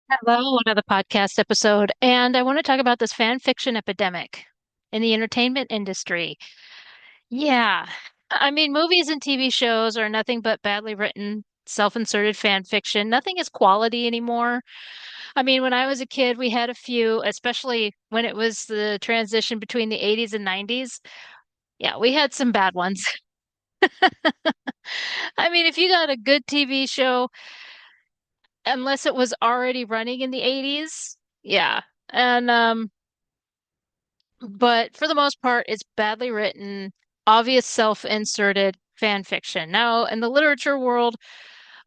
Hello, another podcast episode, and I want to talk about this fan fiction epidemic in the entertainment industry. Yeah, I mean, movies and TV shows are nothing but badly written, self-inserted fan fiction. Nothing is quality anymore. I mean, when I was a kid, we had a few, especially when it was the transition between the 80s and 90s. Yeah, we had some bad ones. I mean, if you got a good TV show, unless it was already running in the 80s, yeah. And but for the most part, it's badly written, obvious self-inserted fan fiction. Now, in the literature world,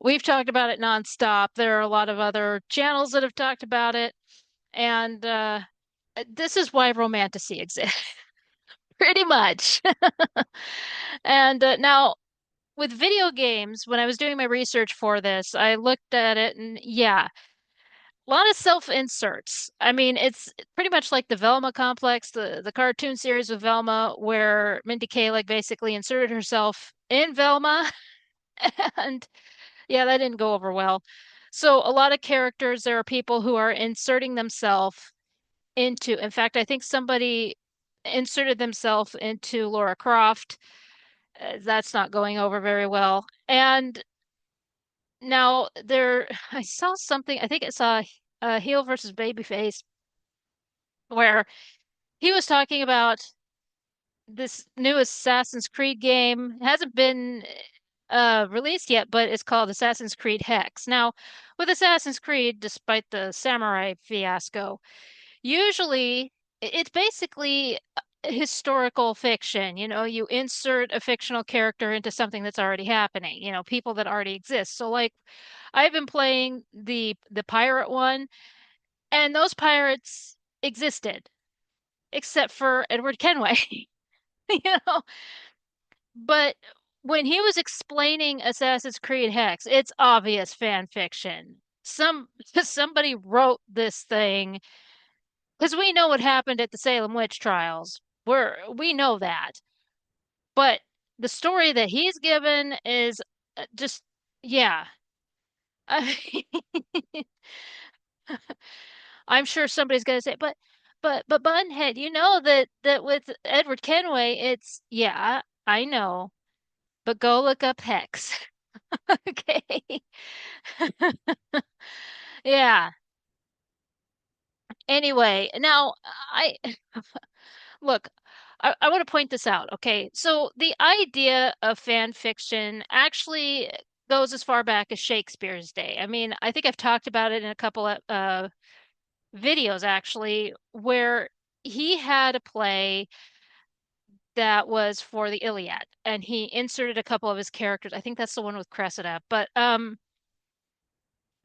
we've talked about it nonstop. There are a lot of other channels that have talked about it, and this is why romantasy exists, pretty much. And now, with video games, when I was doing my research for this, I looked at it, and yeah, a lot of self-inserts. I mean, it's pretty much like the Velma complex, the cartoon series of Velma, where Mindy Kaling basically inserted herself in Velma, and yeah, that didn't go over well. So a lot of characters, there are people who are inserting themselves into. In fact, I think somebody inserted themselves into Laura Croft. That's not going over very well. And now there, I saw something. I think it saw heel versus babyface where he was talking about this new Assassin's Creed game. It hasn't been released yet, but it's called Assassin's Creed Hex. Now, with Assassin's Creed, despite the samurai fiasco, usually it's basically historical fiction. You know, you insert a fictional character into something that's already happening, you know, people that already exist. So like I've been playing the pirate one, and those pirates existed, except for Edward Kenway. You know, but when he was explaining Assassin's Creed Hex, it's obvious fan fiction. Somebody wrote this thing because we know what happened at the Salem witch trials. We know that. But the story that he's given is just yeah. I I'm sure somebody's going to say, but Bunhead, you know that with Edward Kenway, it's yeah, I know, but go look up Hex. Okay. Yeah. Anyway, now I look, I want to point this out. Okay. So the idea of fan fiction actually goes as far back as Shakespeare's day. I mean, I think I've talked about it in a couple of videos actually, where he had a play that was for the Iliad and he inserted a couple of his characters. I think that's the one with Cressida. But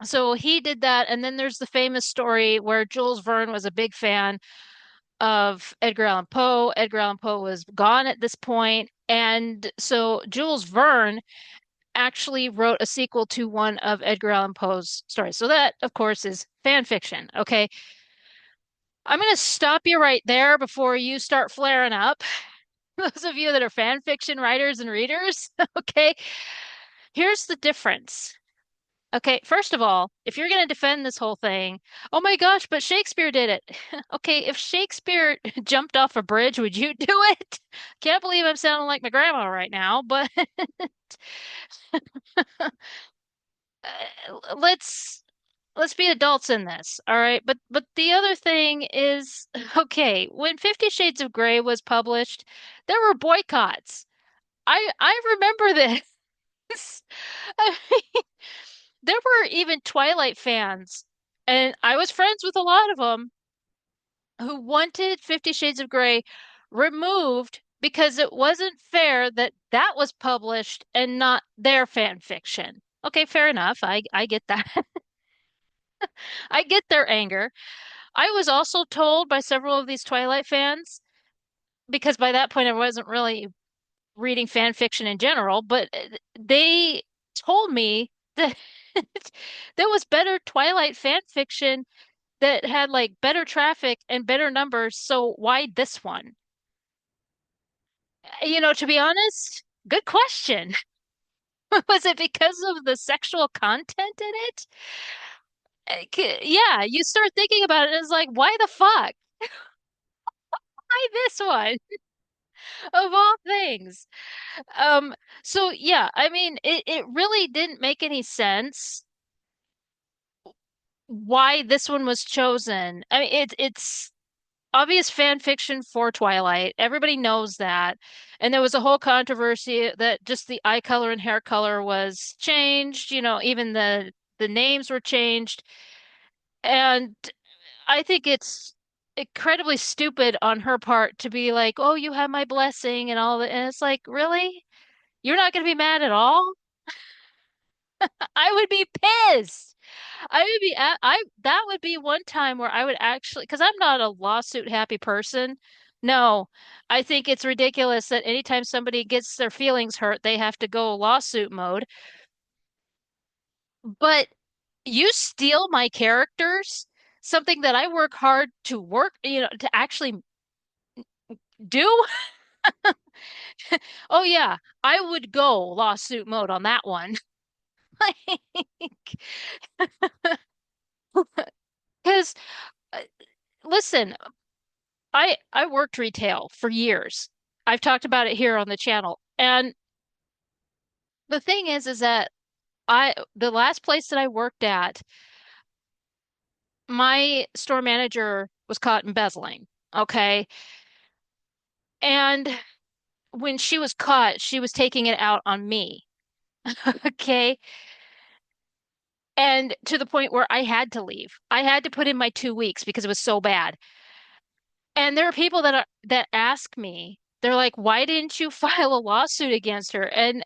so he did that, and then there's the famous story where Jules Verne was a big fan of Edgar Allan Poe. Edgar Allan Poe was gone at this point, and so Jules Verne actually wrote a sequel to one of Edgar Allan Poe's stories. So that, of course, is fan fiction. Okay, I'm going to stop you right there before you start flaring up. Those of you that are fan fiction writers and readers, okay, here's the difference. Okay, first of all, if you're going to defend this whole thing, oh my gosh, but Shakespeare did it. Okay, if Shakespeare jumped off a bridge, would you do it? Can't believe I'm sounding like my grandma right now, but let's be adults in this, all right? But the other thing is, okay, when 50 Shades of Grey was published, there were boycotts. I remember this. I mean, there were even Twilight fans, and I was friends with a lot of them who wanted 50 Shades of Grey removed because it wasn't fair that that was published and not their fan fiction. Okay, fair enough. I get that. I get their anger. I was also told by several of these Twilight fans, because by that point I wasn't really reading fan fiction in general, but they told me that there was better Twilight fan fiction that had like better traffic and better numbers, so why this one? You know, to be honest, good question. Was it because of the sexual content in it? Yeah, you start thinking about it, and it's like, why the fuck? Why this one of all things? Um, so yeah, I mean, it really didn't make any sense why this one was chosen. I mean, it's obvious fan fiction for Twilight. Everybody knows that. And there was a whole controversy that just the eye color and hair color was changed, even the names were changed. And I think it's incredibly stupid on her part to be like, "Oh, you have my blessing," and all that. And it's like, really? You're not going to be mad at all? I would be pissed. That would be one time where I would actually, because I'm not a lawsuit happy person. No, I think it's ridiculous that anytime somebody gets their feelings hurt, they have to go lawsuit mode. But you steal my characters, something that I work hard to to actually do. Oh yeah, I would go lawsuit mode on that one. Like, because listen, I worked retail for years. I've talked about it here on the channel. And the thing is that the last place that I worked at, my store manager was caught embezzling. Okay. And when she was caught, she was taking it out on me. Okay. And to the point where I had to leave. I had to put in my 2 weeks because it was so bad. And there are people that ask me, they're like, why didn't you file a lawsuit against her? And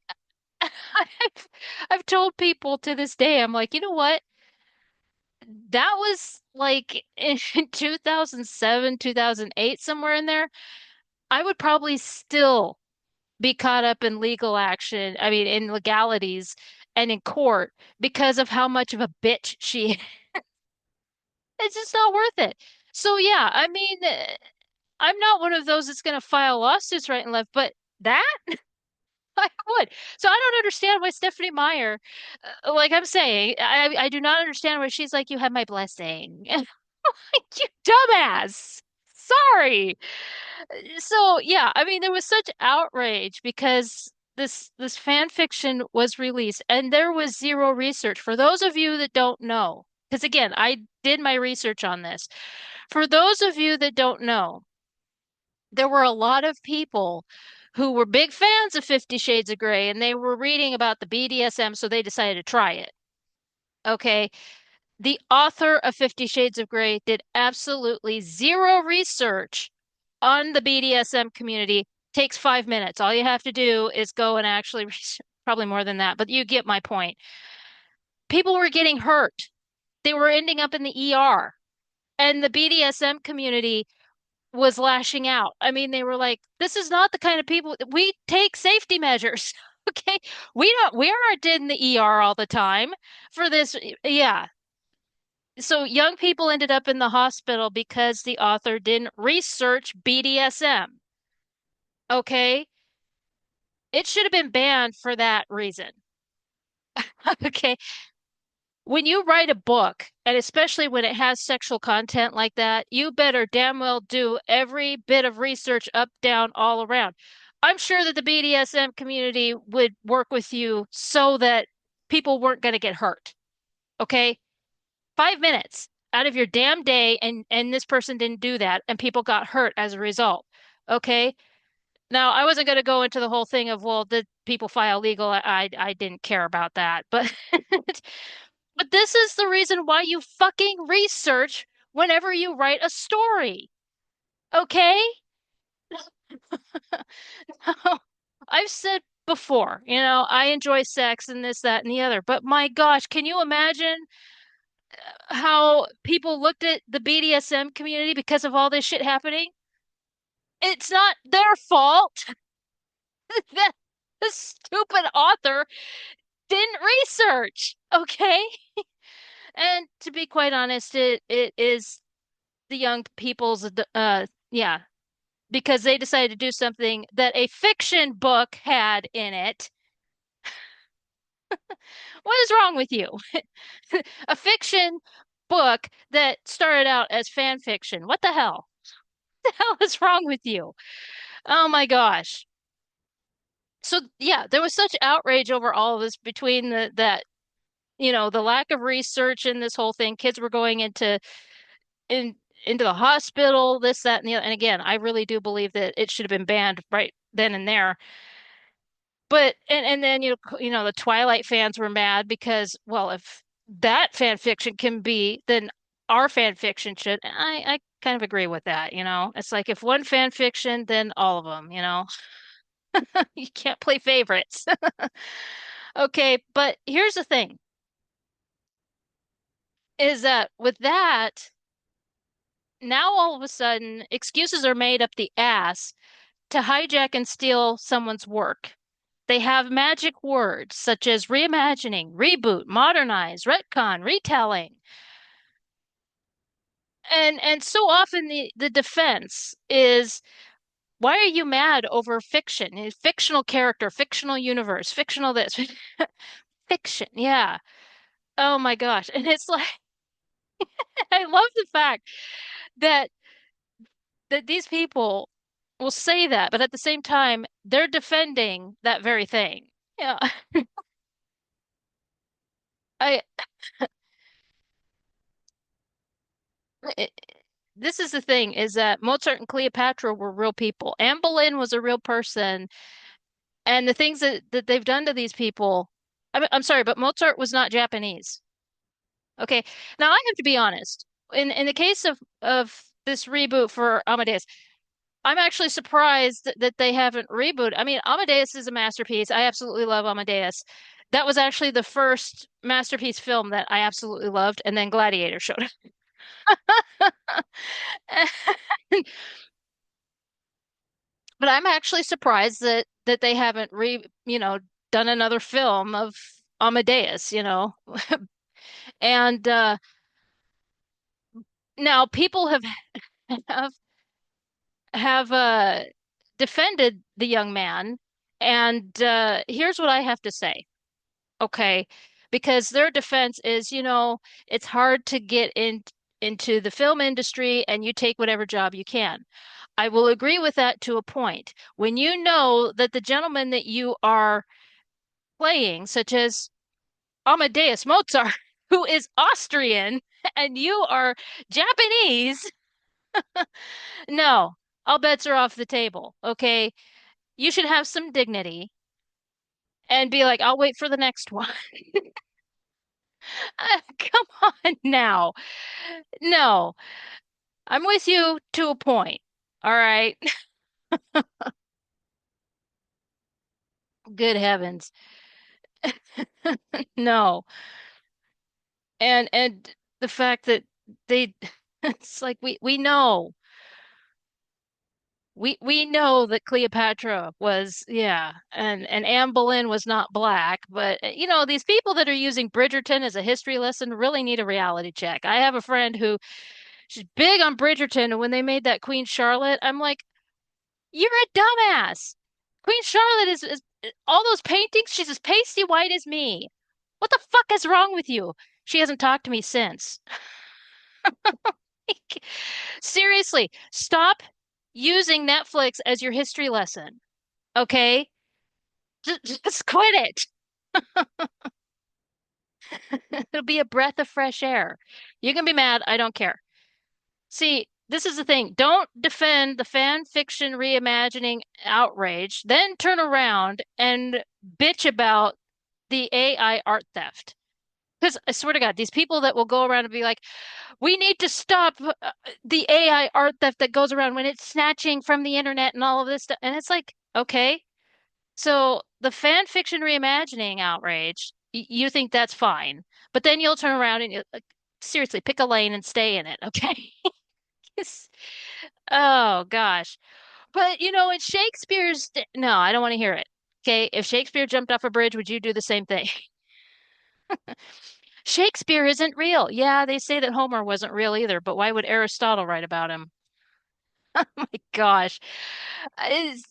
I've, I've told people to this day, I'm like, you know what? That was like in 2007, 2008, somewhere in there. I would probably still be caught up in legal action, I mean, in legalities and in court because of how much of a bitch she is. It's just not worth it. So, yeah, I mean, I'm not one of those that's going to file lawsuits right and left, but that I would. So I don't understand why Stephanie Meyer, like I'm saying, I do not understand why she's like, you have my blessing. Like, you dumbass. Sorry. So yeah, I mean, there was such outrage because this fan fiction was released and there was zero research. For those of you that don't know, because again, I did my research on this. For those of you that don't know, there were a lot of people who were big fans of 50 Shades of Grey and they were reading about the BDSM, so they decided to try it. Okay. The author of 50 Shades of Grey did absolutely zero research on the BDSM community. Takes 5 minutes. All you have to do is go and actually, probably more than that, but you get my point. People were getting hurt. They were ending up in the ER. And the BDSM community was lashing out. I mean, they were like, this is not the kind of people we take safety measures. Okay. We aren't in the ER all the time for this. Yeah. So young people ended up in the hospital because the author didn't research BDSM. Okay. It should have been banned for that reason. Okay. When you write a book, and especially when it has sexual content like that, you better damn well do every bit of research up, down, all around. I'm sure that the BDSM community would work with you so that people weren't going to get hurt. Okay. 5 minutes out of your damn day, and this person didn't do that, and people got hurt as a result. Okay. Now, I wasn't going to go into the whole thing of, well, did people file legal? I didn't care about that, but but this is the reason why you fucking research whenever you write a story. Okay? I've said before, I enjoy sex and this, that, and the other, but my gosh, can you imagine how people looked at the BDSM community because of all this shit happening? It's not their fault that the stupid author didn't research. Okay? And to be quite honest, it is the young people's yeah, because they decided to do something that a fiction book had in it. What is wrong with you? A fiction book that started out as fan fiction. What the hell? What the hell is wrong with you? Oh my gosh. So yeah, there was such outrage over all of this between the lack of research in this whole thing. Kids were going in into the hospital, this, that, and the other. And again, I really do believe that it should have been banned right then and there. But and then the Twilight fans were mad because, well, if that fan fiction can be, then our fan fiction should. And I kind of agree with that, you know. It's like if one fan fiction, then all of them, you know. You can't play favorites. Okay, but here's the thing is that with that, now all of a sudden excuses are made up the ass to hijack and steal someone's work. They have magic words such as reimagining, reboot, modernize, retcon, retelling. And so often the defense is, why are you mad over fiction? A fictional character, fictional universe, fictional this. Fiction, yeah. Oh my gosh. And it's like I love the fact that these people will say that, but at the same time, they're defending that very thing. Yeah. I it, this is the thing is that Mozart and Cleopatra were real people. Anne Boleyn was a real person, and the things that they've done to these people. I'm sorry, but Mozart was not Japanese. Okay. Now I have to be honest. In the case of this reboot for Amadeus, I'm actually surprised that they haven't rebooted. I mean, Amadeus is a masterpiece. I absolutely love Amadeus. That was actually the first masterpiece film that I absolutely loved, and then Gladiator showed up. But I'm actually surprised that they haven't done another film of Amadeus, you know. And now people have have defended the young man, and here's what I have to say. Okay, because their defense is, it's hard to get into the film industry and you take whatever job you can. I will agree with that to a point. When you know that the gentleman that you are playing, such as Amadeus Mozart, who is Austrian, and you are Japanese, no, all bets are off the table. Okay, you should have some dignity and be like, I'll wait for the next one. Come on now. No, I'm with you to a point. All right. Good heavens. No. And the fact that they it's like we know that Cleopatra was, yeah, and Anne Boleyn was not black, but these people that are using Bridgerton as a history lesson really need a reality check. I have a friend who she's big on Bridgerton, and when they made that Queen Charlotte, I'm like, you're a dumbass. Queen Charlotte is all those paintings, she's as pasty white as me. What the fuck is wrong with you? She hasn't talked to me since. Seriously, stop using Netflix as your history lesson. Okay? Just quit it. It'll be a breath of fresh air. You can be mad. I don't care. See, this is the thing. Don't defend the fan fiction reimagining outrage, then turn around and bitch about the AI art theft. Because I swear to God, these people that will go around and be like, we need to stop the AI art theft that goes around when it's snatching from the internet and all of this stuff. And it's like, okay, so the fan fiction reimagining outrage, you think that's fine, but then you'll turn around and you seriously pick a lane and stay in it, okay? Oh gosh. But in Shakespeare's no, I don't want to hear it. Okay, if Shakespeare jumped off a bridge, would you do the same thing? Shakespeare isn't real. Yeah, they say that Homer wasn't real either, but why would Aristotle write about him? My gosh. Is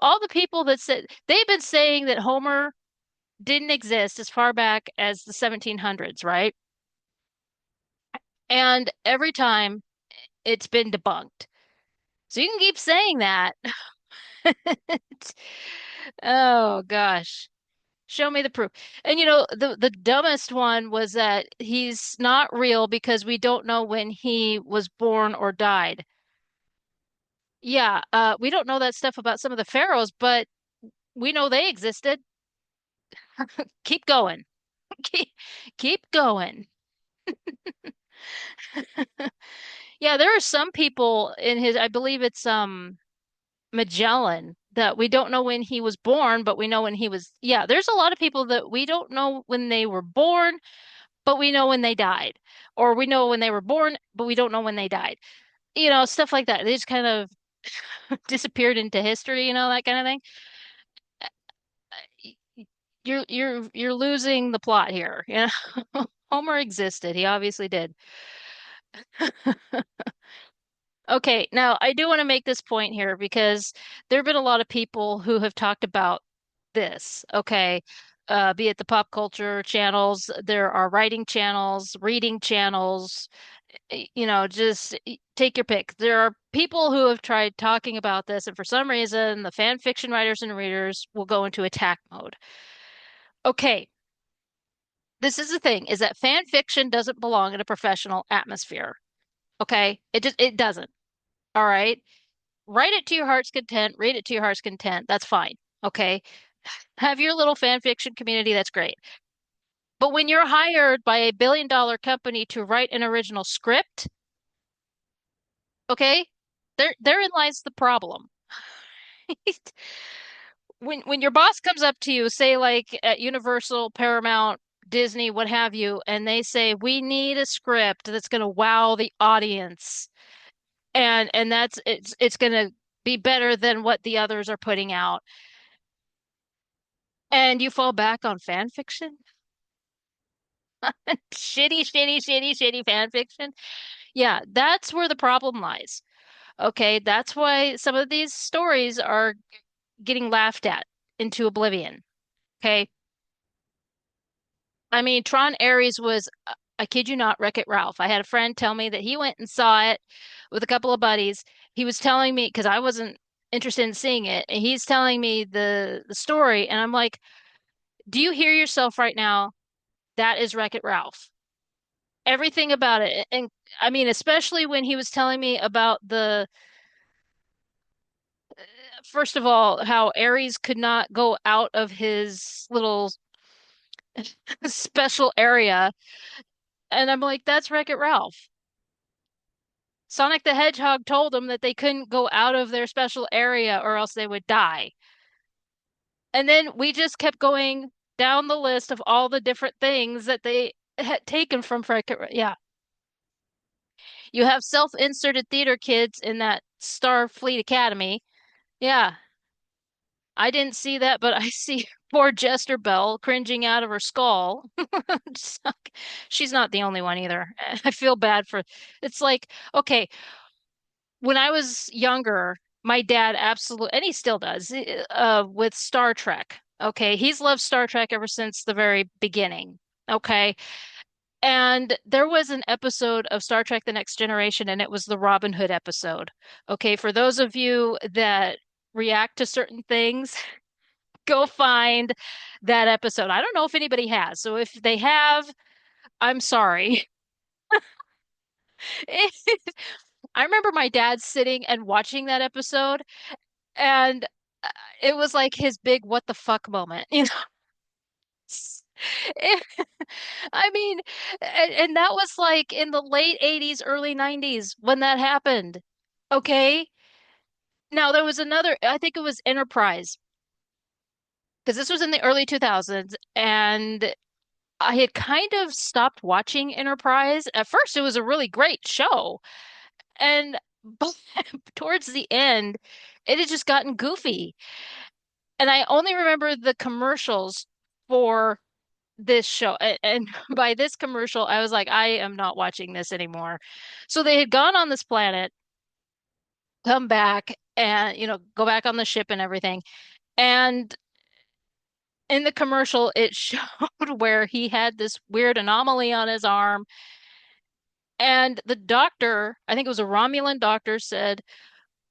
all the people that said they've been saying that Homer didn't exist as far back as the 1700s, right? And every time it's been debunked. So you can keep saying that. Oh gosh. Show me the proof. And the dumbest one was that he's not real because we don't know when he was born or died. Yeah, we don't know that stuff about some of the pharaohs, but we know they existed. Keep going. Keep, keep going. Yeah, there are some people in his, I believe it's Magellan, that we don't know when he was born, but we know when he was, yeah, there's a lot of people that we don't know when they were born, but we know when they died. Or we know when they were born, but we don't know when they died. Stuff like that. They just kind of disappeared into history, that kind of thing. You're losing the plot here. Homer existed. He obviously did. Okay, now I do want to make this point here because there have been a lot of people who have talked about this, okay? Be it the pop culture channels, there are writing channels, reading channels, just take your pick. There are people who have tried talking about this, and for some reason, the fan fiction writers and readers will go into attack mode. Okay, this is the thing, is that fan fiction doesn't belong in a professional atmosphere. Okay? It doesn't. All right? Write it to your heart's content, read it to your heart's content. That's fine. Okay. Have your little fan fiction community. That's great. But when you're hired by a $1 billion company to write an original script, okay, therein lies the problem. When your boss comes up to you, say like at Universal, Paramount, Disney, what have you, and they say, we need a script that's going to wow the audience, and it's going to be better than what the others are putting out, and you fall back on fan fiction. Shitty, shitty, shitty, shitty fan fiction. Yeah, that's where the problem lies. Okay, that's why some of these stories are getting laughed at into oblivion. Okay. I mean, Tron Ares was, I kid you not, Wreck-It Ralph. I had a friend tell me that he went and saw it with a couple of buddies. He was telling me, because I wasn't interested in seeing it, and he's telling me the story, and I'm like, do you hear yourself right now? That is Wreck-It Ralph. Everything about it. And I mean, especially when he was telling me about first of all, how Ares could not go out of his little special area. And I'm like, that's Wreck-It Ralph. Sonic the Hedgehog told them that they couldn't go out of their special area or else they would die. And then we just kept going down the list of all the different things that they had taken from Wreck-It. Yeah. You have self-inserted theater kids in that Starfleet Academy. Yeah. I didn't see that, but I see poor Jester Bell cringing out of her skull. She's not the only one either. I feel bad for it's like, okay, when I was younger, my dad absolutely, and he still does, with Star Trek. Okay, he's loved Star Trek ever since the very beginning. Okay, and there was an episode of Star Trek The Next Generation, and it was the Robin Hood episode. Okay, for those of you that react to certain things, go find that episode. I don't know if anybody has. So if they have, I'm sorry. I remember my dad sitting and watching that episode, and uh, it was like his big what the fuck moment, you know? It- I mean, and that was like in the late 80s, early 90s when that happened. Okay. Now there was another, I think it was Enterprise, because this was in the early 2000s, and I had kind of stopped watching Enterprise. At first, it was a really great show, and but towards the end, it had just gotten goofy. And I only remember the commercials for this show. And by this commercial, I was like, I am not watching this anymore. So they had gone on this planet, come back, and go back on the ship and everything. And in the commercial, it showed where he had this weird anomaly on his arm. And the doctor, I think it was a Romulan doctor, said,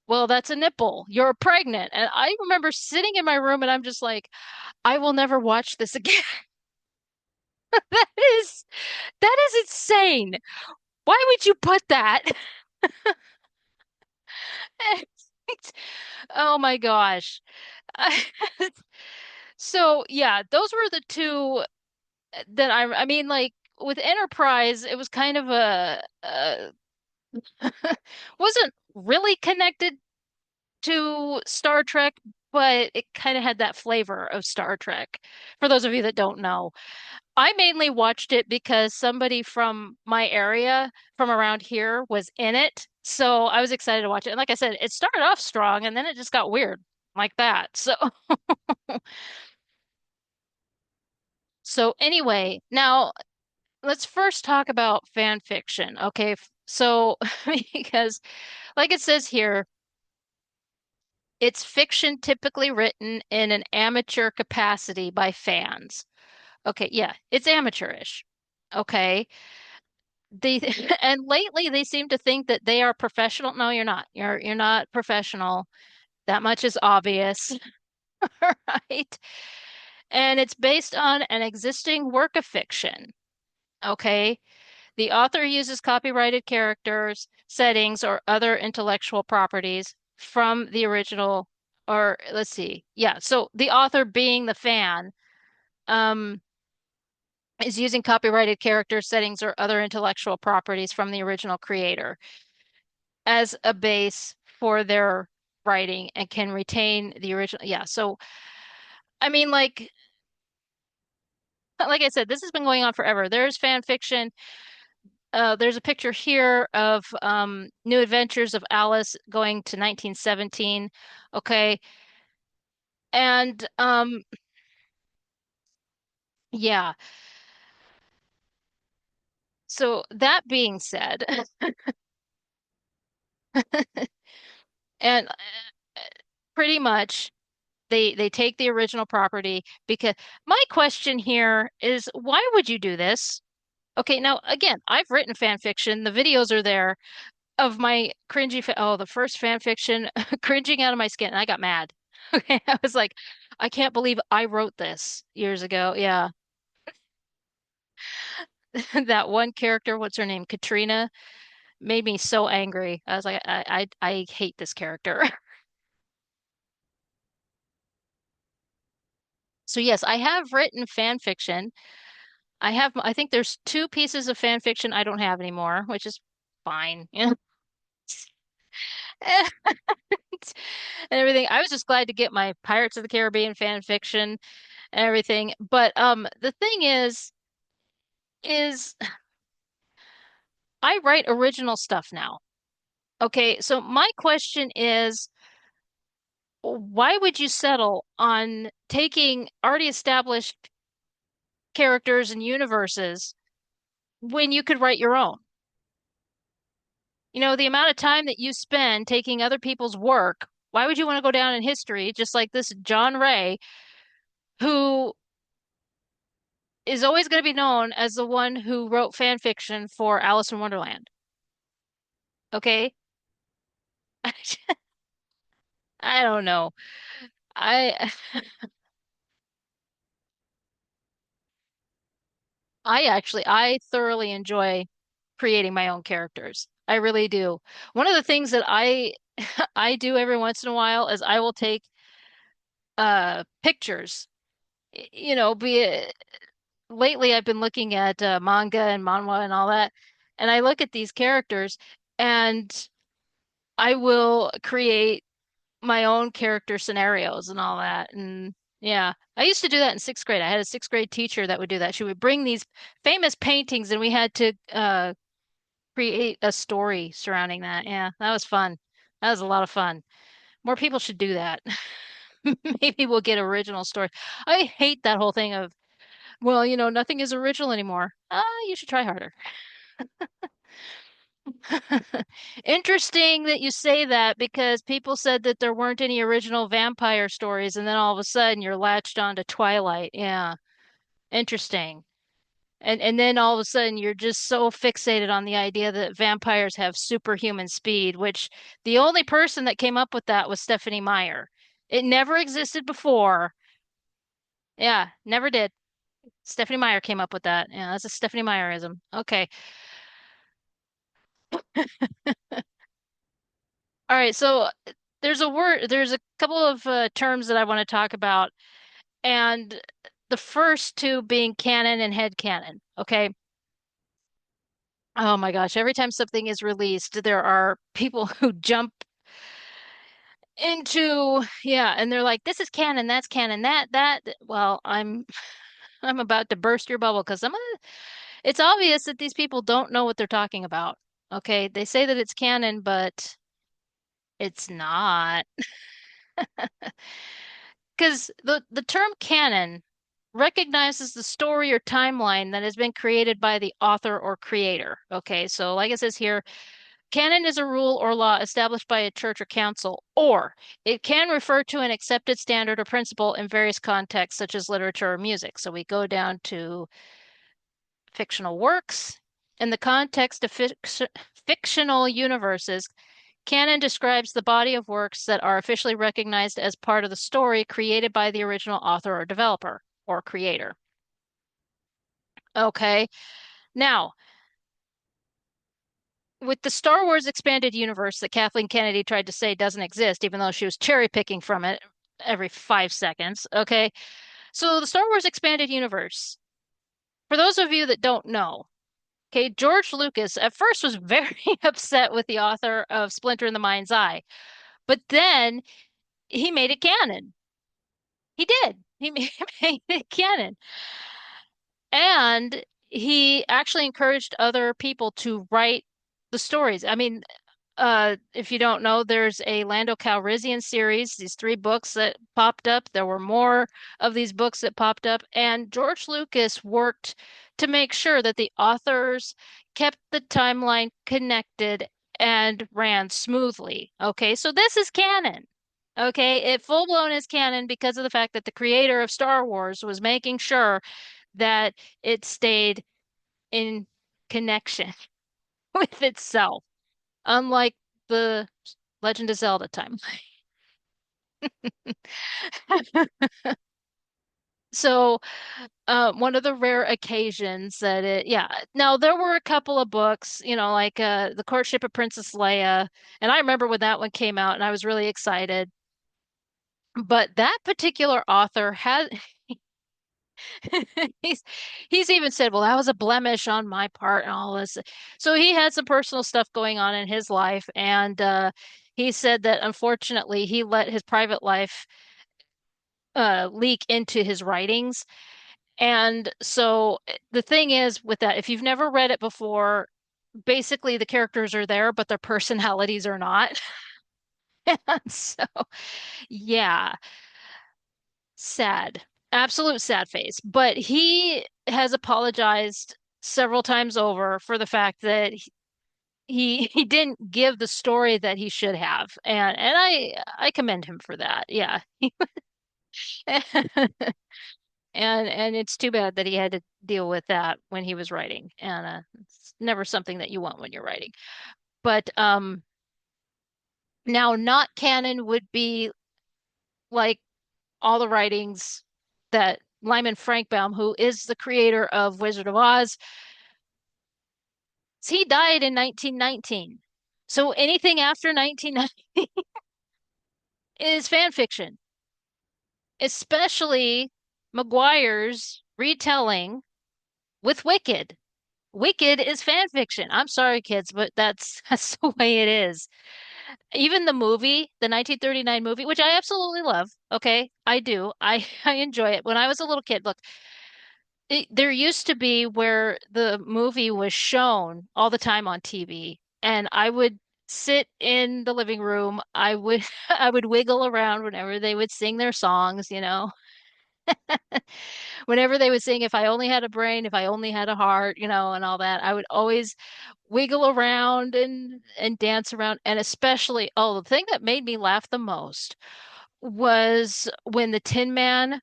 well, that's a nipple. You're pregnant. And I remember sitting in my room and I'm just like, I will never watch this again. That is that is insane. Why would you put that? Oh my gosh. So yeah, those were the two that I mean like with Enterprise, it was kind of a wasn't really connected to Star Trek, but it kind of had that flavor of Star Trek. For those of you that don't know, I mainly watched it because somebody from my area, from around here, was in it. So I was excited to watch it. And like I said, it started off strong and then it just got weird like that. So so anyway, now let's first talk about fan fiction. Okay. So because like it says here, it's fiction typically written in an amateur capacity by fans. Okay, yeah, it's amateurish. Okay. They and lately they seem to think that they are professional. No, you're not. You're not professional. That much is obvious, right? And it's based on an existing work of fiction. Okay. The author uses copyrighted characters, settings, or other intellectual properties from the original, or let's see. Yeah, so the author being the fan, um, is using copyrighted characters, settings, or other intellectual properties from the original creator as a base for their writing and can retain the original. Yeah, so I mean, like I said, this has been going on forever. There's fan fiction. There's a picture here of New Adventures of Alice going to 1917. Okay. And yeah. So that being said, and pretty much they take the original property because my question here is why would you do this? Okay, now again, I've written fan fiction. The videos are there of my cringy oh, the first fan fiction cringing out of my skin. And I got mad. Okay, I was like, I can't believe I wrote this years ago. Yeah. That one character, what's her name? Katrina, made me so angry. I was like, I hate this character. So yes, I have written fan fiction. I think there's two pieces of fan fiction I don't have anymore, which is fine. You know? And everything. I was just glad to get my Pirates of the Caribbean fan fiction and everything. But the thing is I write original stuff now. Okay, so my question is, why would you settle on taking already established characters and universes when you could write your own? You know, the amount of time that you spend taking other people's work, why would you want to go down in history just like this John Ray, who is always going to be known as the one who wrote fan fiction for Alice in Wonderland? Okay? I don't know. I I thoroughly enjoy creating my own characters. I really do. One of the things that I do every once in a while is I will take pictures. You know, be it lately I've been looking at manga and manhwa and all that, and I look at these characters and I will create my own character scenarios and all that. And yeah, I used to do that in sixth grade. I had a sixth grade teacher that would do that. She would bring these famous paintings and we had to create a story surrounding that. Yeah, that was fun. That was a lot of fun. More people should do that. Maybe we'll get original stories. I hate that whole thing of, well, you know, nothing is original anymore. You should try harder. Interesting that you say that because people said that there weren't any original vampire stories, and then all of a sudden you're latched onto Twilight. Yeah, interesting. And then all of a sudden you're just so fixated on the idea that vampires have superhuman speed, which the only person that came up with that was Stephanie Meyer. It never existed before. Yeah, never did. Stephanie Meyer came up with that. Yeah, that's a Stephanie Meyerism. Okay. All right, so there's a couple of terms that I want to talk about, and the first two being canon and head canon. Okay. Oh my gosh, every time something is released, there are people who jump into, yeah, and they're like, this is canon, that's canon, well, I'm about to burst your bubble because it's obvious that these people don't know what they're talking about. Okay, they say that it's canon, but it's not. Because the term canon recognizes the story or timeline that has been created by the author or creator. Okay, so like it says here, canon is a rule or law established by a church or council, or it can refer to an accepted standard or principle in various contexts, such as literature or music. So we go down to fictional works. In the context of fictional universes, canon describes the body of works that are officially recognized as part of the story created by the original author or developer or creator. Okay. Now, with the Star Wars expanded universe that Kathleen Kennedy tried to say doesn't exist, even though she was cherry picking from it every 5 seconds. Okay. So the Star Wars expanded universe, for those of you that don't know, okay, George Lucas at first was very upset with the author of Splinter in the Mind's Eye, but then he made it canon. He did. He made it canon. And he actually encouraged other people to write the stories. I mean, if you don't know, there's a Lando Calrissian series, these 3 books that popped up. There were more of these books that popped up, and George Lucas worked to make sure that the authors kept the timeline connected and ran smoothly. Okay, so this is canon. Okay, it full blown is canon because of the fact that the creator of Star Wars was making sure that it stayed in connection with itself, unlike the Legend of Zelda timeline. So, one of the rare occasions that yeah. Now there were a couple of books, like The Courtship of Princess Leia, and I remember when that one came out, and I was really excited. But that particular author had he's he's even said, well, that was a blemish on my part and all this. So he had some personal stuff going on in his life, and he said that unfortunately he let his private life leak into his writings. And so the thing is with that, if you've never read it before, basically the characters are there, but their personalities are not. And so, yeah, sad, absolute sad face. But he has apologized several times over for the fact that he didn't give the story that he should have, and I commend him for that. Yeah. And it's too bad that he had to deal with that when he was writing, and it's never something that you want when you're writing. But now not canon would be like all the writings that Lyman Frankbaum, who is the creator of Wizard of Oz, he died in 1919. So anything after 1990 is fan fiction, especially Maguire's retelling with Wicked. Wicked is fan fiction. I'm sorry, kids, but that's the way it is. Even the movie, the 1939 movie, which I absolutely love. Okay, I do. I enjoy it. When I was a little kid, look, there used to be where the movie was shown all the time on TV, and I would sit in the living room. I would I would wiggle around whenever they would sing their songs. Whenever they would sing If I Only Had a Brain, If I Only Had a Heart, and all that, I would always wiggle around and dance around. And especially, oh, the thing that made me laugh the most was when the Tin Man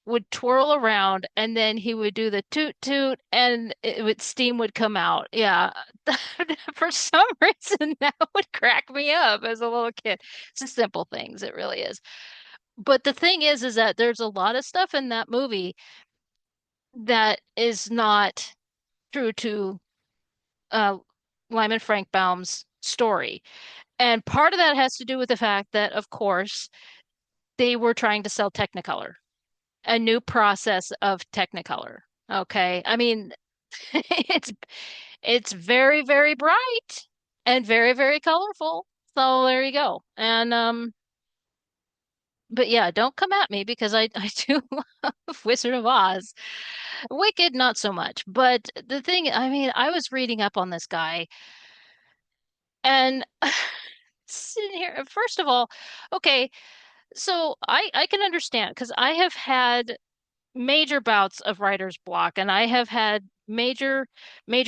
would twirl around and then he would do the toot toot and steam would come out. Yeah. For some reason that would crack me up as a little kid. It's just simple things, it really is. But the thing is that there's a lot of stuff in that movie that is not true to uh Lyman Frank Baum's story. And part of that has to do with the fact that, of course, they were trying to sell Technicolor, a new process of Technicolor. Okay. I mean, it's it's very, very bright and very, very colorful. So there you go. And but yeah, don't come at me because I do love Wizard of Oz. Wicked, not so much. But the thing, I mean, I was reading up on this guy and sitting here, first of all, okay, so I can understand because I have had major bouts of writer's block and I have had major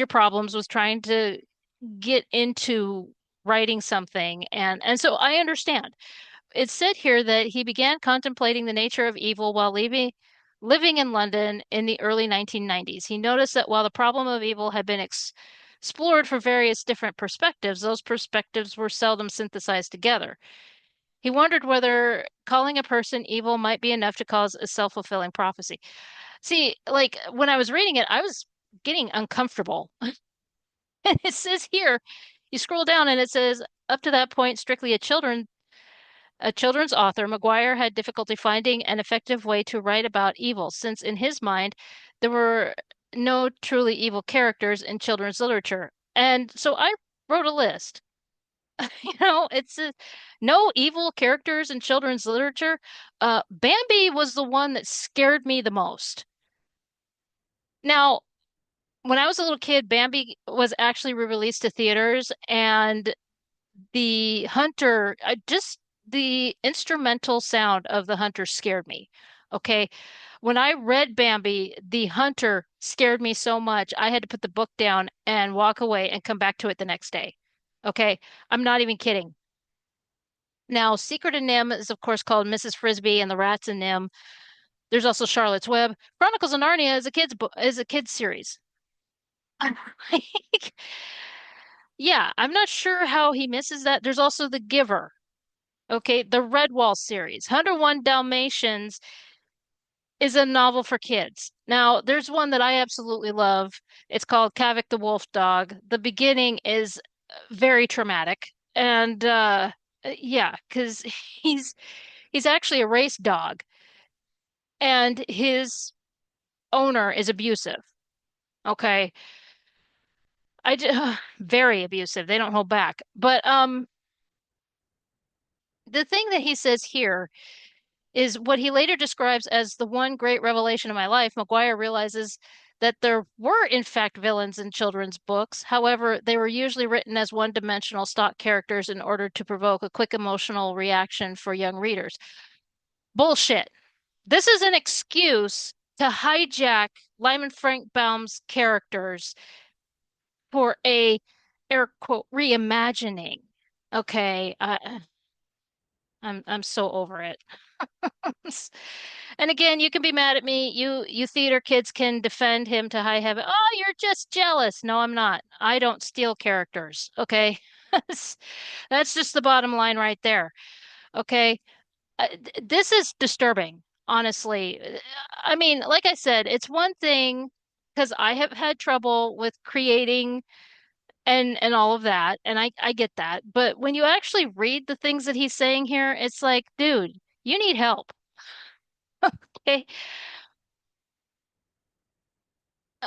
problems with trying to get into writing something and so I understand. It said here that he began contemplating the nature of evil while living in London in the early 1990s. He noticed that while the problem of evil had been explored from various different perspectives, those perspectives were seldom synthesized together. He wondered whether calling a person evil might be enough to cause a self-fulfilling prophecy. See, like when I was reading it, I was getting uncomfortable. And it says here, you scroll down and it says, up to that point, strictly a children's author, Maguire had difficulty finding an effective way to write about evil, since in his mind there were no truly evil characters in children's literature. And so I wrote a list. It's no evil characters in children's literature. Bambi was the one that scared me the most. Now, when I was a little kid, Bambi was actually re-released to theaters, and the hunter, just the instrumental sound of the hunter scared me. Okay. When I read Bambi, the hunter scared me so much, I had to put the book down and walk away and come back to it the next day. Okay. I'm not even kidding. Now, Secret and Nim is, of course, called Mrs. Frisbee and the Rats and Nim. There's also Charlotte's Web. Chronicles of Narnia is a kids series. Yeah, I'm not sure how he misses that. There's also The Giver. Okay, the Redwall series. 101 Dalmatians is a novel for kids. Now, there's one that I absolutely love. It's called Kavik the Wolf Dog. The beginning is very traumatic. And yeah, because he's he's actually a race dog and his owner is abusive. Okay. Very abusive. They don't hold back. But the thing that he says here is what he later describes as the one great revelation of my life. Maguire realizes that there were, in fact, villains in children's books. However, they were usually written as one-dimensional stock characters in order to provoke a quick emotional reaction for young readers. Bullshit. This is an excuse to hijack Lyman Frank Baum's characters for a air quote reimagining. Okay, I'm so over it. And again, you can be mad at me. You theater kids can defend him to high heaven. Oh, you're just jealous. No, I'm not. I don't steal characters. Okay. That's just the bottom line right there. Okay. This is disturbing, honestly. I mean, like I said, it's one thing because I have had trouble with creating and all of that, and I get that. But when you actually read the things that he's saying here, it's like, dude, you need help. Okay.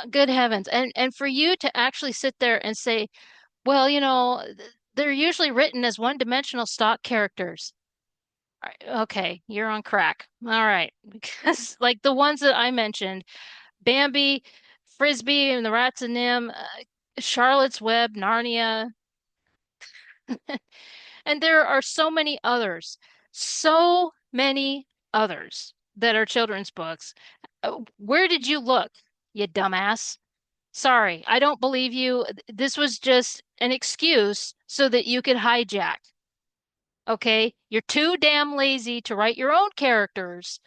Good heavens. And for you to actually sit there and say, well, they're usually written as one-dimensional stock characters. Okay, you're on crack. All right. Because like the ones that I mentioned, Bambi, Frisbee and the Rats and Nim, Charlotte's Web, Narnia, and there are so many others that are children's books. Where did you look, you dumbass? Sorry, I don't believe you. This was just an excuse so that you could hijack. Okay? You're too damn lazy to write your own characters.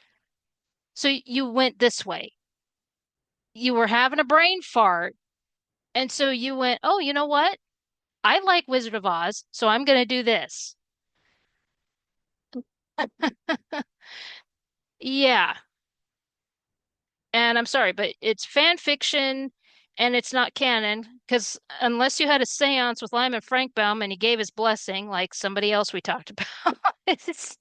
So you went this way. You were having a brain fart, and so you went, "Oh, you know what? I like Wizard of Oz, so I'm going to do this." Yeah. And I'm sorry, but it's fan fiction and it's not canon because unless you had a seance with Lyman Frankbaum and he gave his blessing, like somebody else we talked about, it is.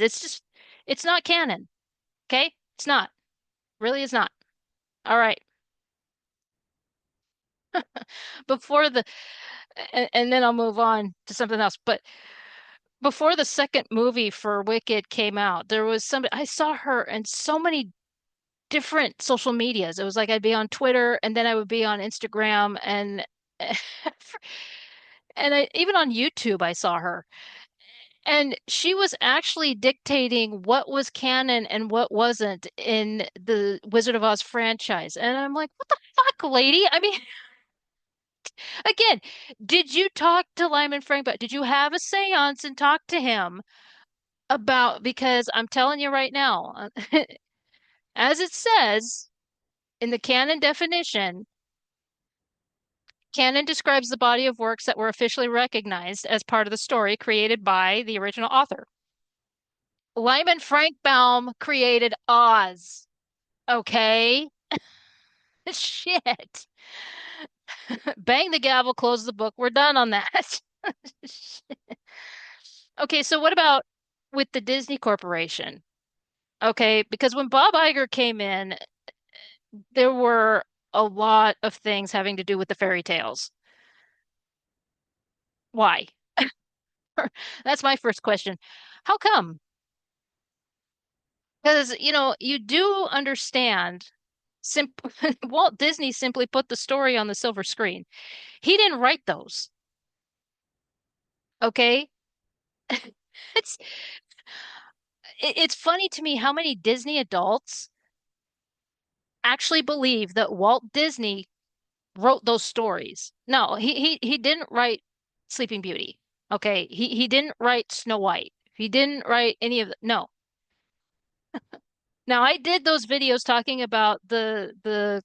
It's just, it's not canon. Okay? It's not. Really is not. All right. Before the, and then I'll move on to something else. But before the second movie for Wicked came out, there was somebody, I saw her in so many different social medias. It was like I'd be on Twitter and then I would be on Instagram and even on YouTube I saw her. And she was actually dictating what was canon and what wasn't in the Wizard of Oz franchise. And I'm like, what the fuck, lady? I mean, again, did you talk to Lyman Frank? But did you have a seance and talk to him about, because I'm telling you right now, as it says in the canon definition, canon describes the body of works that were officially recognized as part of the story created by the original author. Lyman Frankbaum created Oz. Okay? Shit. Bang the gavel, close the book. We're done on that. Okay, so what about with the Disney Corporation? Okay, because when Bob Iger came in, there were a lot of things having to do with the fairy tales. Why? That's my first question. How come? Because, you do understand simple Walt Disney simply put the story on the silver screen. He didn't write those. Okay? It's it's funny to me how many Disney adults actually believe that Walt Disney wrote those stories. No, he didn't write Sleeping Beauty. Okay? He didn't write Snow White. He didn't write any of the, no. Now I did those videos talking about the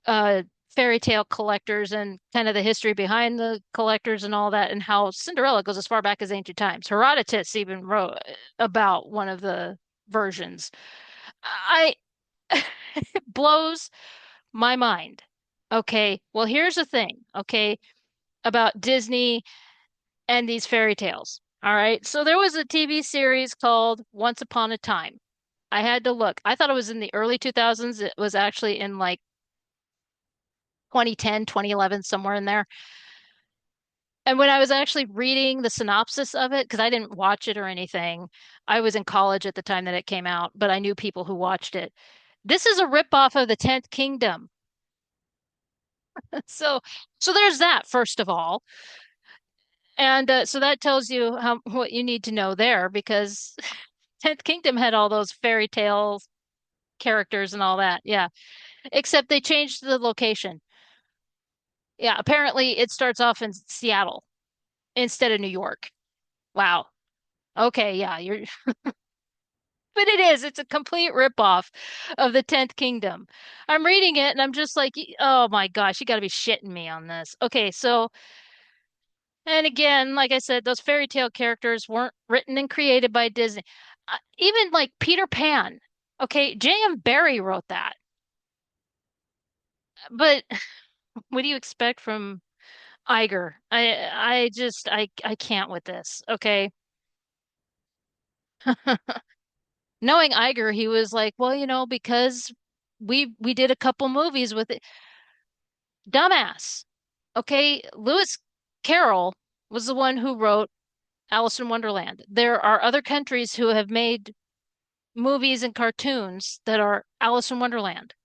uh fairy tale collectors and kind of the history behind the collectors and all that and how Cinderella goes as far back as ancient times. Herodotus even wrote about one of the versions. I It blows my mind. Okay, well here's the thing, okay, about Disney and these fairy tales. All right, so there was a TV series called Once Upon a Time. I had to look. I thought it was in the early 2000s. It was actually in like 2010, 2011, somewhere in there. And when I was actually reading the synopsis of it, because I didn't watch it or anything, I was in college at the time that it came out, but I knew people who watched it. This is a ripoff of the 10th Kingdom. So, so there's that, first of all. And so that tells you how what you need to know there, because 10th Kingdom had all those fairy tale characters and all that. Yeah. Except they changed the location. Yeah, apparently it starts off in Seattle instead of New York. Wow. Okay, yeah, you're but it is. It's a complete ripoff of the 10th Kingdom. I'm reading it and I'm just like, oh my gosh, you got to be shitting me on this. Okay, so and again, like I said, those fairy tale characters weren't written and created by Disney. Even like Peter Pan. Okay, J.M. Barrie wrote that. But what do you expect from Iger? I can't with this. Okay. Knowing Iger, he was like, well, because we did a couple movies with it. Dumbass. Okay, Lewis Carroll was the one who wrote Alice in Wonderland. There are other countries who have made movies and cartoons that are Alice in Wonderland.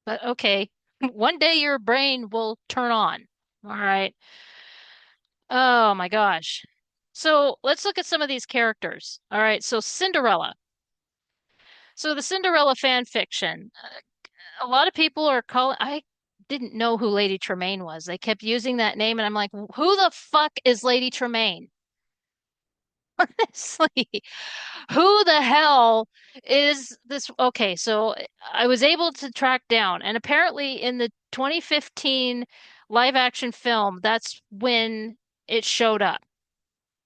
But okay, one day your brain will turn on. All right. Oh my gosh. So let's look at some of these characters. All right. So Cinderella. So the Cinderella fan fiction. A lot of people are calling. I didn't know who Lady Tremaine was. They kept using that name, and I'm like, who the fuck is Lady Tremaine? Honestly, who the hell is this? Okay, so I was able to track down, and apparently in the 2015 live action film, that's when it showed up.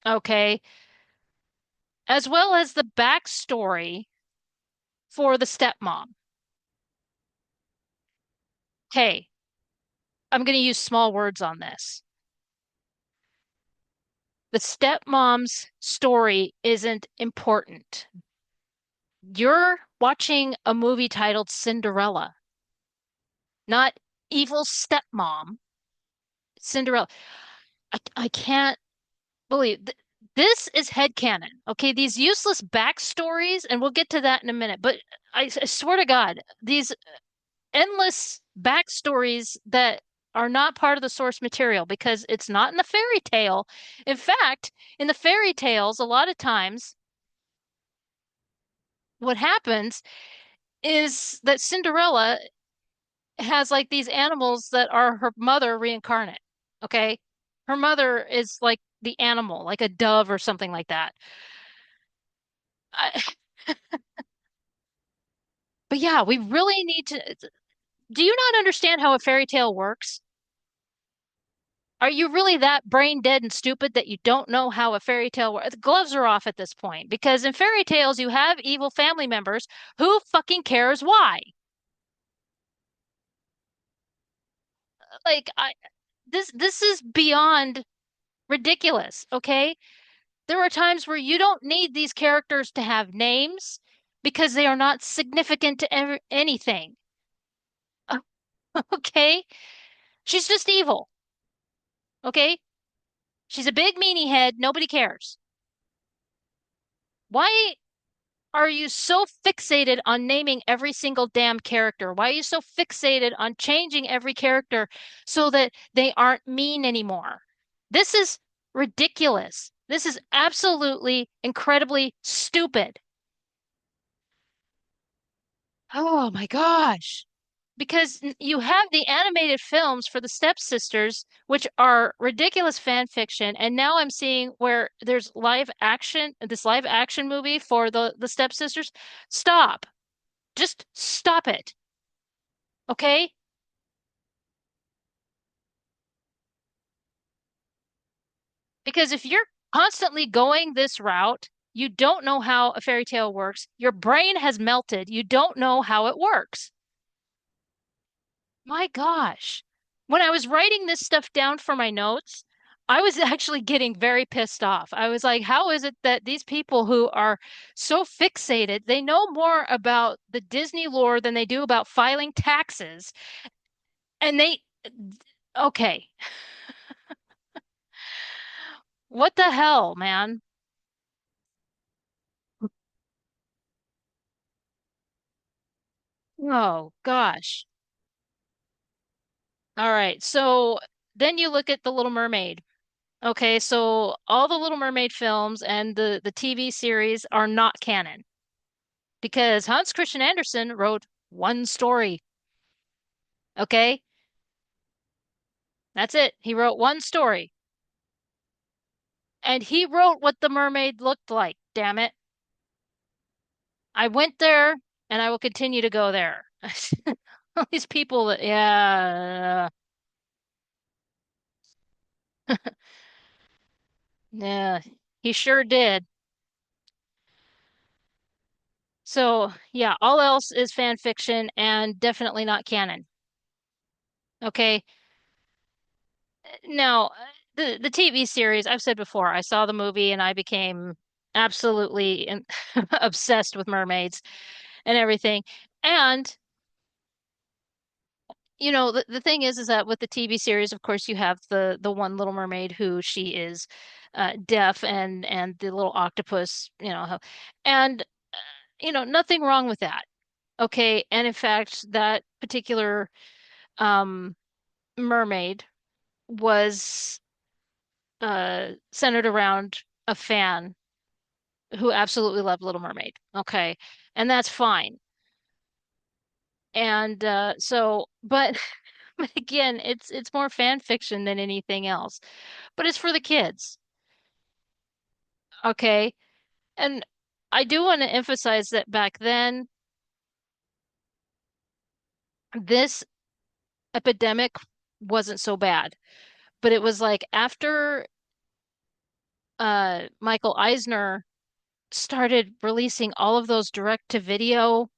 Okay, as well as the backstory for the stepmom. Okay, I'm going to use small words on this. The stepmom's story isn't important. You're watching a movie titled Cinderella, not evil stepmom. Cinderella. I can't believe this is headcanon. Okay, these useless backstories, and we'll get to that in a minute, but I swear to God, these endless backstories that are not part of the source material because it's not in the fairy tale. In fact, in the fairy tales, a lot of times what happens is that Cinderella has like these animals that are her mother reincarnate. Okay. Her mother is like the animal, like a dove or something like that. I, but yeah, we really need to. Do you not understand how a fairy tale works? Are you really that brain dead and stupid that you don't know how a fairy tale works? The gloves are off at this point because in fairy tales you have evil family members. Who fucking cares why? Like this is beyond ridiculous, okay? There are times where you don't need these characters to have names because they are not significant to anything. Okay? She's just evil. Okay? She's a big meanie head. Nobody cares. Why are you so fixated on naming every single damn character? Why are you so fixated on changing every character so that they aren't mean anymore? This is ridiculous. This is absolutely incredibly stupid. Oh my gosh. Because you have the animated films for the stepsisters, which are ridiculous fan fiction, and now I'm seeing where there's live action, this live action movie for the stepsisters. Stop. Just stop it. Okay? Because if you're constantly going this route, you don't know how a fairy tale works. Your brain has melted. You don't know how it works. My gosh. When I was writing this stuff down for my notes, I was actually getting very pissed off. I was like, how is it that these people who are so fixated, they know more about the Disney lore than they do about filing taxes? And okay, what the hell, man? Oh, gosh. All right. So then you look at The Little Mermaid. Okay, so all the Little Mermaid films and the TV series are not canon because Hans Christian Andersen wrote one story. Okay, that's it. He wrote one story, and he wrote what the mermaid looked like. Damn it. I went there, and I will continue to go there. All these people that, yeah, yeah, he sure did. So, yeah, all else is fan fiction and definitely not canon. Okay. Now, the TV series, I've said before, I saw the movie and I became absolutely obsessed with mermaids and everything. And the thing is that with the TV series, of course, you have the one Little Mermaid who she is deaf and the little octopus, and nothing wrong with that. Okay, and in fact, that particular mermaid was centered around a fan who absolutely loved Little Mermaid. Okay. And that's fine. And but but again, it's more fan fiction than anything else. But it's for the kids. Okay. And I do want to emphasize that back then, this epidemic wasn't so bad. But it was like after Michael Eisner started releasing all of those direct to video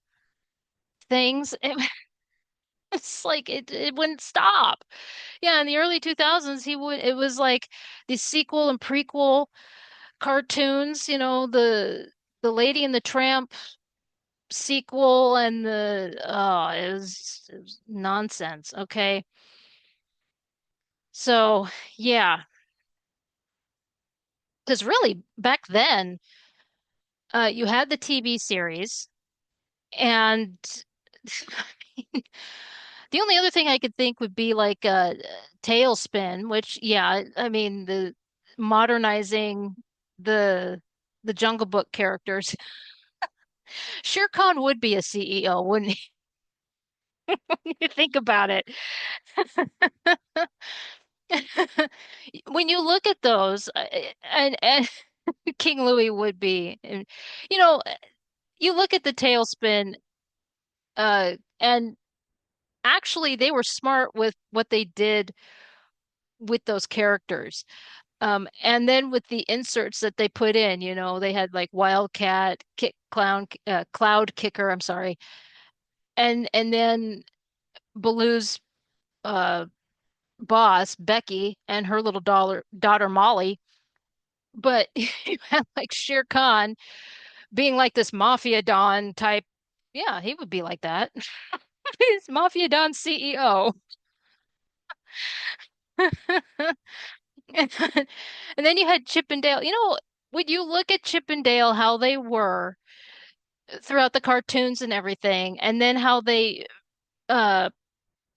things, it's like it wouldn't stop. Yeah, in the early 2000s, he would it was like the sequel and prequel cartoons, the Lady and the Tramp sequel and it was nonsense, okay? So, yeah, because really back then, you had the TV series and the only other thing I could think would be like a Tailspin, which, yeah, I mean, the modernizing the the Jungle Book characters. Shere Khan would be a CEO, wouldn't he? When you think about it. When you look at those, and King Louis would be, and you know, you look at the Tailspin, and actually they were smart with what they did with those characters. And then with the inserts that they put in, they had like Wildcat, Cloud Kicker, I'm sorry, and then Baloo's uh boss, Becky, and her little daughter Molly. But you had like Shere Khan being like this Mafia Don type. Yeah, he would be like that. He's Mafia Don CEO. And then you had Chip and Dale. When you look at Chip and Dale, how they were throughout the cartoons and everything, and then how they uh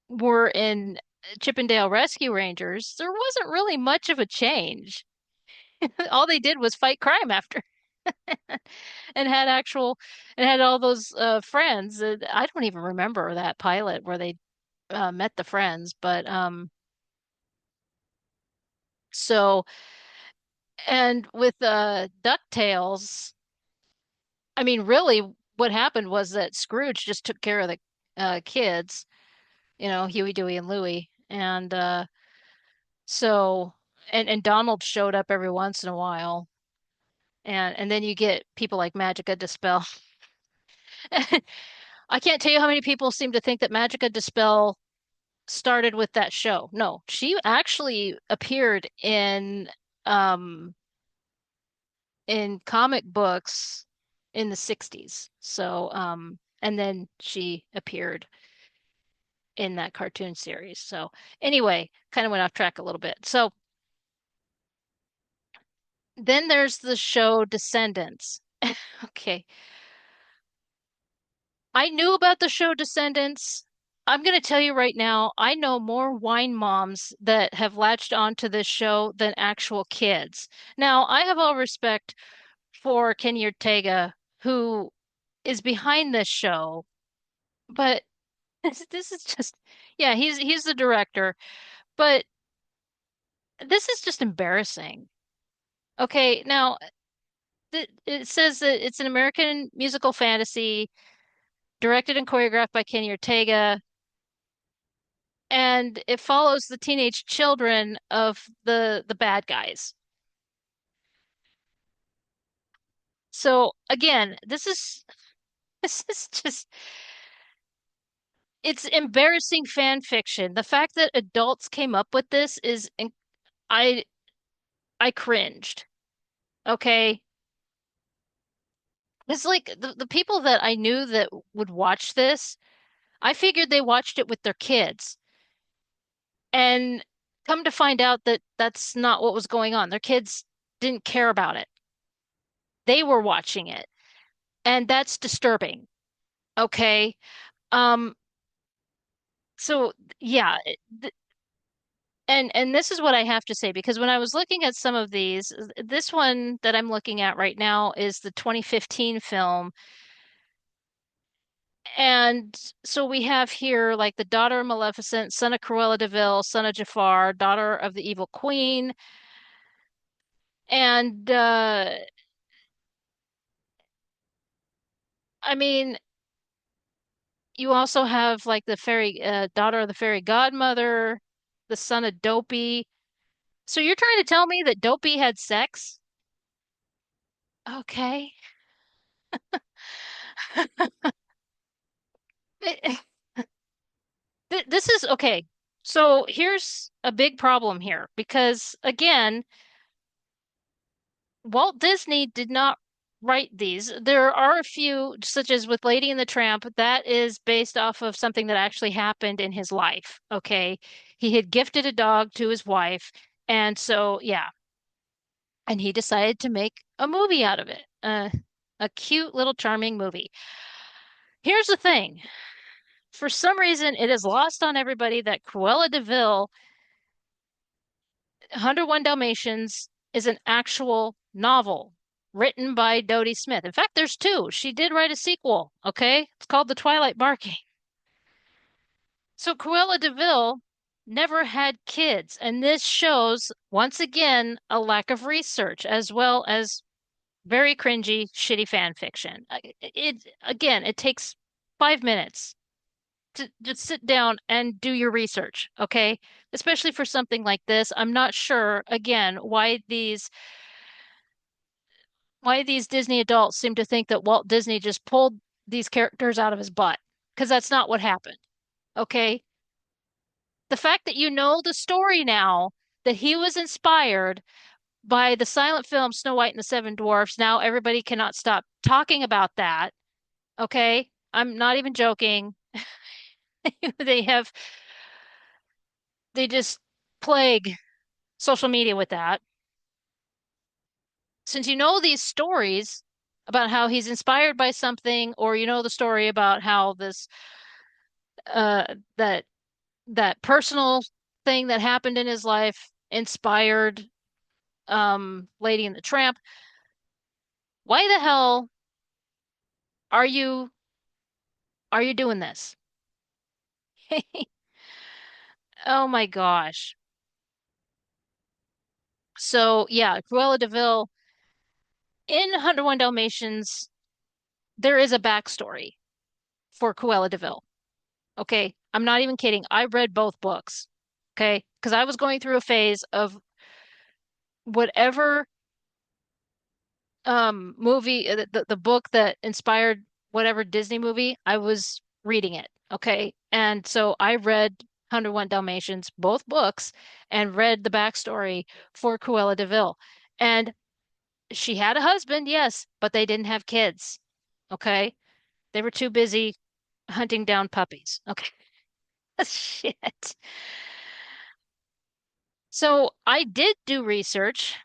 were in Chip and Dale Rescue Rangers, there wasn't really much of a change. All they did was fight crime after and had all those friends. I don't even remember that pilot where they met the friends, but so and with DuckTales, I mean, really, what happened was that Scrooge just took care of the kids, Huey, Dewey, and Louie, and so and Donald showed up every once in a while, and then you get people like Magica De Spell. I can't tell you how many people seem to think that Magica De Spell started with that show. No, she actually appeared um in comic books in the 60s. So and then she appeared in that cartoon series. So anyway, kind of went off track a little bit. So then there's the show Descendants. Okay. I knew about the show Descendants. I'm going to tell you right now, I know more wine moms that have latched onto this show than actual kids. Now, I have all respect for Kenny Ortega, who is behind this show, but this is just, yeah, he's the director, but this is just embarrassing. Okay, now it says that it's an American musical fantasy directed and choreographed by Kenny Ortega, and it follows the teenage children of the bad guys. So again, this is just it's embarrassing fan fiction. The fact that adults came up with this I I cringed. Okay. It's like the people that I knew that would watch this, I figured they watched it with their kids. And come to find out that that's not what was going on. Their kids didn't care about it. They were watching it, and that's disturbing. Okay. Um, so yeah, and this is what I have to say because when I was looking at some of these, this one that I'm looking at right now is the 2015 film. And so we have here like the daughter of Maleficent, son of Cruella de Vil, son of Jafar, daughter of the evil queen. And I mean, you also have like the fairy daughter of the fairy godmother, the son of Dopey. So you're trying to tell me that Dopey had sex? Okay. This is okay. So here's a big problem here because again, Walt Disney did not write these. There are a few, such as with Lady and the Tramp, that is based off of something that actually happened in his life. Okay. He had gifted a dog to his wife. And so, yeah, and he decided to make a movie out of it. A cute little charming movie. Here's the thing. For some reason, it is lost on everybody that Cruella de Vil, 101 Dalmatians, is an actual novel written by Dodie Smith. In fact, there's two. She did write a sequel, okay? It's called The Twilight Barking. So Cruella de Vil never had kids, and this shows, once again, a lack of research as well as very cringy, shitty fan fiction. It again, it takes 5 minutes to just sit down and do your research, okay? Especially for something like this. I'm not sure, again, why these Disney adults seem to think that Walt Disney just pulled these characters out of his butt, because that's not what happened, okay? The fact that you know the story now, that he was inspired by the silent film Snow White and the Seven Dwarfs, now everybody cannot stop talking about that, okay? I'm not even joking. They have, they just plague social media with that. Since you know these stories about how he's inspired by something, or you know the story about how this that that personal thing that happened in his life inspired Lady and the Tramp, why the hell are you are you doing this? Oh my gosh. So yeah, Cruella de Vil in 101 Dalmatians, there is a backstory for Cruella de Vil. Okay, I'm not even kidding. I read both books. Okay, because I was going through a phase of whatever movie, the book that inspired whatever Disney movie, I was reading it. Okay, and so I read 101 Dalmatians, both books, and read the backstory for Cruella de Vil. And she had a husband, yes, but they didn't have kids. Okay, they were too busy hunting down puppies. Okay, shit. So I did do research,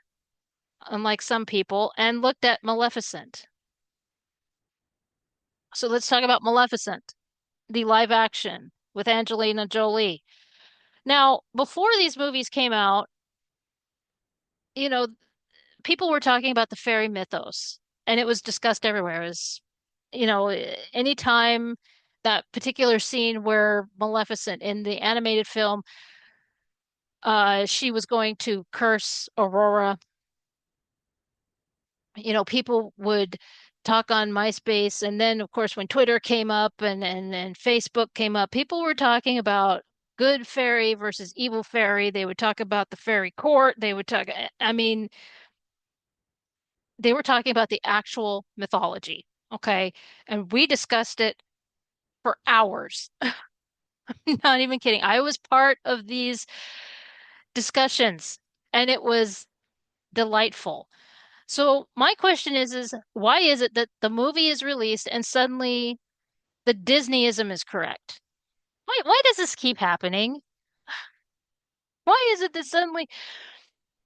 unlike some people, and looked at Maleficent. So let's talk about Maleficent, the live action with Angelina Jolie. Now, before these movies came out, you know, people were talking about the fairy mythos, and it was discussed everywhere. It was, anytime that particular scene where Maleficent in the animated film, she was going to curse Aurora, people would talk on MySpace. And then, of course, when Twitter came up and Facebook came up, people were talking about good fairy versus evil fairy. They would talk about the fairy court. I mean, they were talking about the actual mythology. Okay. And we discussed it for hours. Not even kidding. I was part of these discussions and it was delightful. So my question is why is it that the movie is released and suddenly the Disneyism is correct? Why does this keep happening? Why is it that suddenly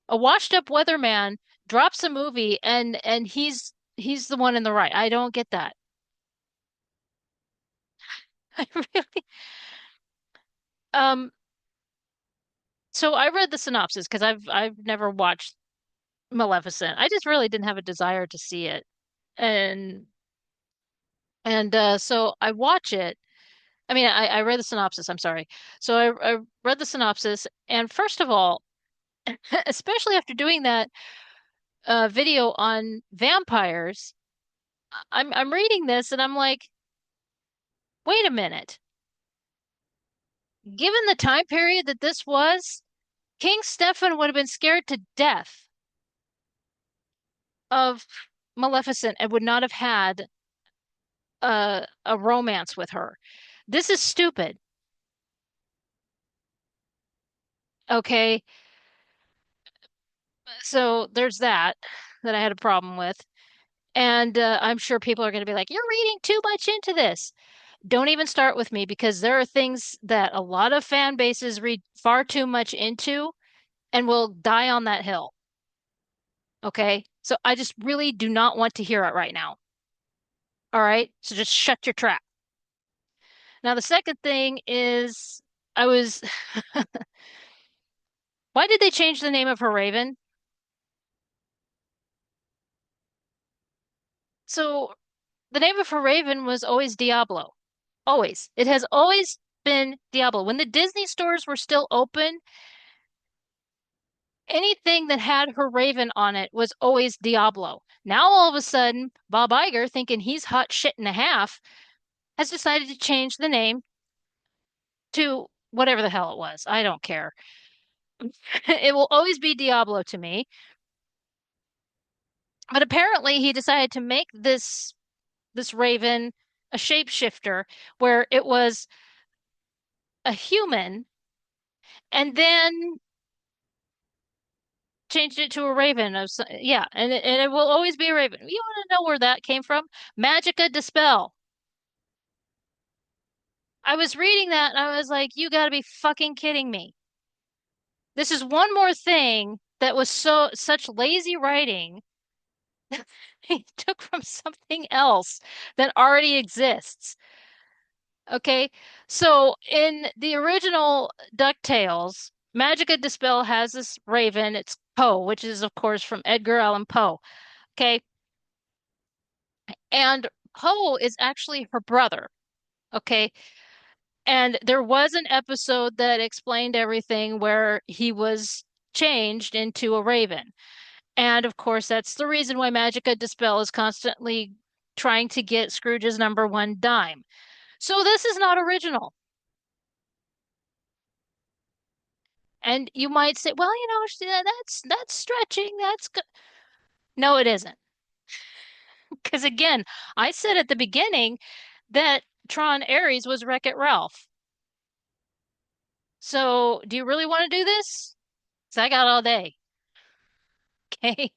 a washed up weatherman drops a movie and he's the one in the right? I don't get that. I really um so I read the synopsis because I've never watched Maleficent. I just really didn't have a desire to see it. And so I watch it. I mean, I read the synopsis, I'm sorry. So I read the synopsis, and first of all, especially after doing that, video on vampires. I'm reading this and I'm like, wait a minute. Given the time period that this was, King Stefan would have been scared to death of Maleficent and would not have had a romance with her. This is stupid. Okay, so there's that I had a problem with. And I'm sure people are going to be like, you're reading too much into this. Don't even start with me because there are things that a lot of fan bases read far too much into and will die on that hill. Okay. So I just really do not want to hear it right now. All right. So just shut your trap. Now, the second thing is I was, why did they change the name of her Raven? So the name of her Raven was always Diablo. Always. It has always been Diablo. When the Disney stores were still open, anything that had her Raven on it was always Diablo. Now all of a sudden, Bob Iger, thinking he's hot shit and a half, has decided to change the name to whatever the hell it was. I don't care. It will always be Diablo to me. But apparently he decided to make this Raven a shapeshifter where it was a human and then changed it to a raven of yeah, and it will always be a raven. You want to know where that came from? Magica Dispel. I was reading that and I was like, you got to be fucking kidding me. This is one more thing that was such lazy writing he took from something else that already exists. Okay, so in the original DuckTales, Magica Dispel has this raven. It's Poe, which is of course from Edgar Allan Poe. Okay, and Poe is actually her brother. Okay, and there was an episode that explained everything where he was changed into a raven. And of course, that's the reason why Magica Dispel is constantly trying to get Scrooge's number one dime. So this is not original. And you might say, well, that's stretching. That's good. No, it isn't. Because again, I said at the beginning that Tron Ares was Wreck-It Ralph. So do you really want to do this? Because I got all day. Okay.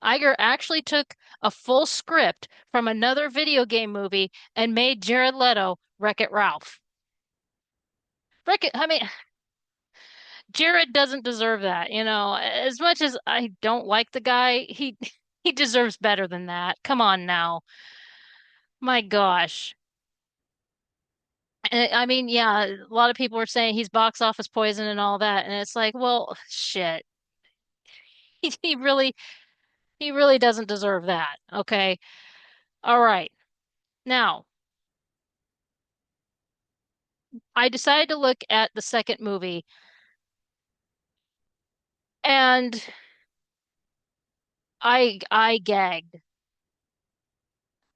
Iger actually took a full script from another video game movie and made Jared Leto Wreck-It Ralph. I mean, Jared doesn't deserve that, you know. As much as I don't like the guy, he deserves better than that. Come on now. My gosh. I mean, yeah, a lot of people are saying he's box office poison and all that, and it's like, well, shit. He really he really doesn't deserve that. Okay. All right. Now, I decided to look at the second movie and I gagged.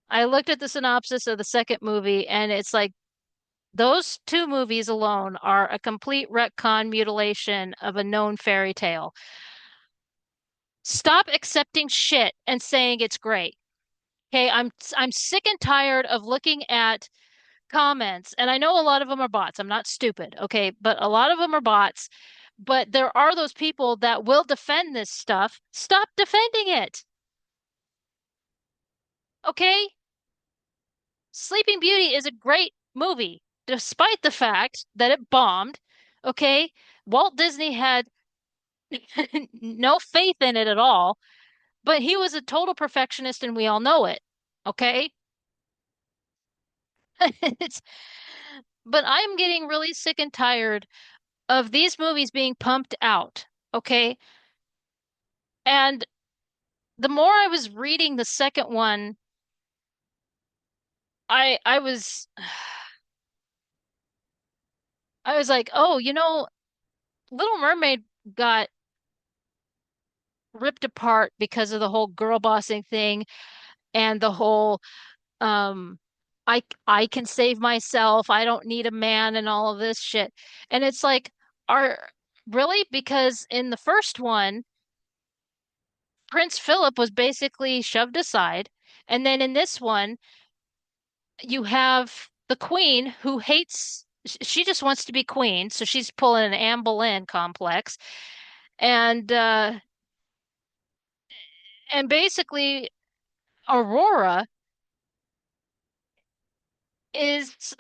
I looked at the synopsis of the second movie and it's like those two movies alone are a complete retcon mutilation of a known fairy tale. Stop accepting shit and saying it's great. Okay, I'm sick and tired of looking at comments, and I know a lot of them are bots. I'm not stupid, okay, but a lot of them are bots. But there are those people that will defend this stuff. Stop defending it, okay? Sleeping Beauty is a great movie, despite the fact that it bombed, okay? Walt Disney had no faith in it at all, but he was a total perfectionist and we all know it, okay? It's, but I'm getting really sick and tired of these movies being pumped out, okay? And the more I was reading the second one, I was I was like, "Oh, Little Mermaid got ripped apart because of the whole girl bossing thing and the whole um I can save myself. I don't need a man and all of this shit. And it's like, are really? Because in the first one, Prince Philip was basically shoved aside. And then in this one, you have the queen who hates, she just wants to be queen. So she's pulling an Anne Boleyn complex. And basically Aurora is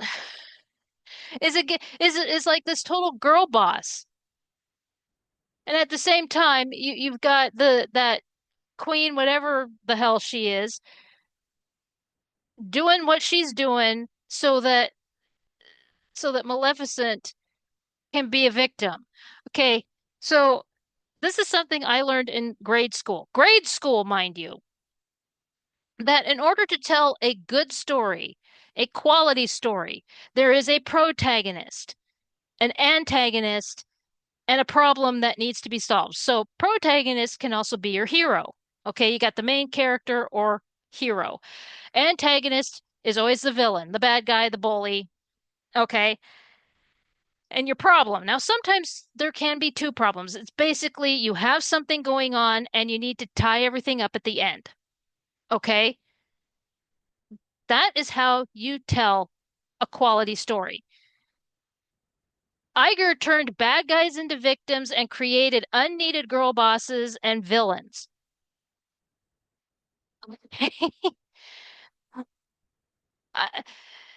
is like this total girl boss. And at the same time, you've got that queen, whatever the hell she is, doing what she's doing so that Maleficent can be a victim. Okay, so this is something I learned in grade school. Grade school, mind you, that in order to tell a good story, a quality story, there is a protagonist, an antagonist, and a problem that needs to be solved. So protagonist can also be your hero. Okay, you got the main character or hero. Antagonist is always the villain, the bad guy, the bully. Okay, and your problem. Now, sometimes there can be two problems. It's basically you have something going on and you need to tie everything up at the end. Okay, that is how you tell a quality story. Iger turned bad guys into victims and created unneeded girl bosses and villains.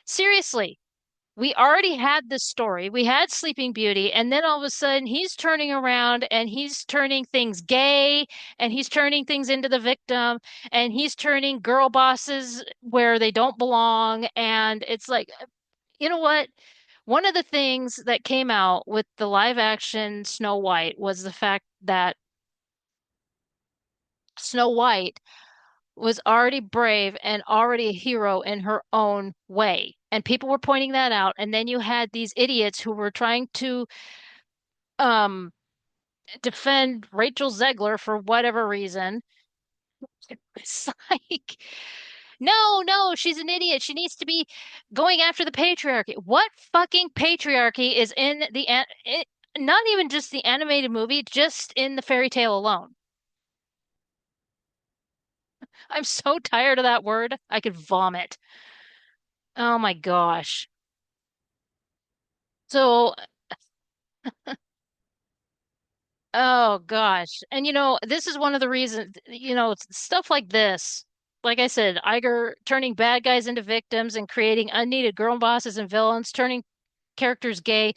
Seriously, we already had this story. We had Sleeping Beauty, and then all of a sudden he's turning around and he's turning things gay and he's turning things into the victim and he's turning girl bosses where they don't belong. And it's like, you know what? One of the things that came out with the live action Snow White was the fact that Snow White was already brave and already a hero in her own way. And people were pointing that out. And then you had these idiots who were trying to um, defend Rachel Zegler for whatever reason. It's like, no, no, she's an idiot. She needs to be going after the patriarchy. What fucking patriarchy is in not even just the animated movie, just in the fairy tale alone? I'm so tired of that word. I could vomit. Oh my gosh. So, oh gosh. And this is one of the reasons, stuff like this. Like I said, Iger turning bad guys into victims and creating unneeded girl bosses and villains, turning characters gay.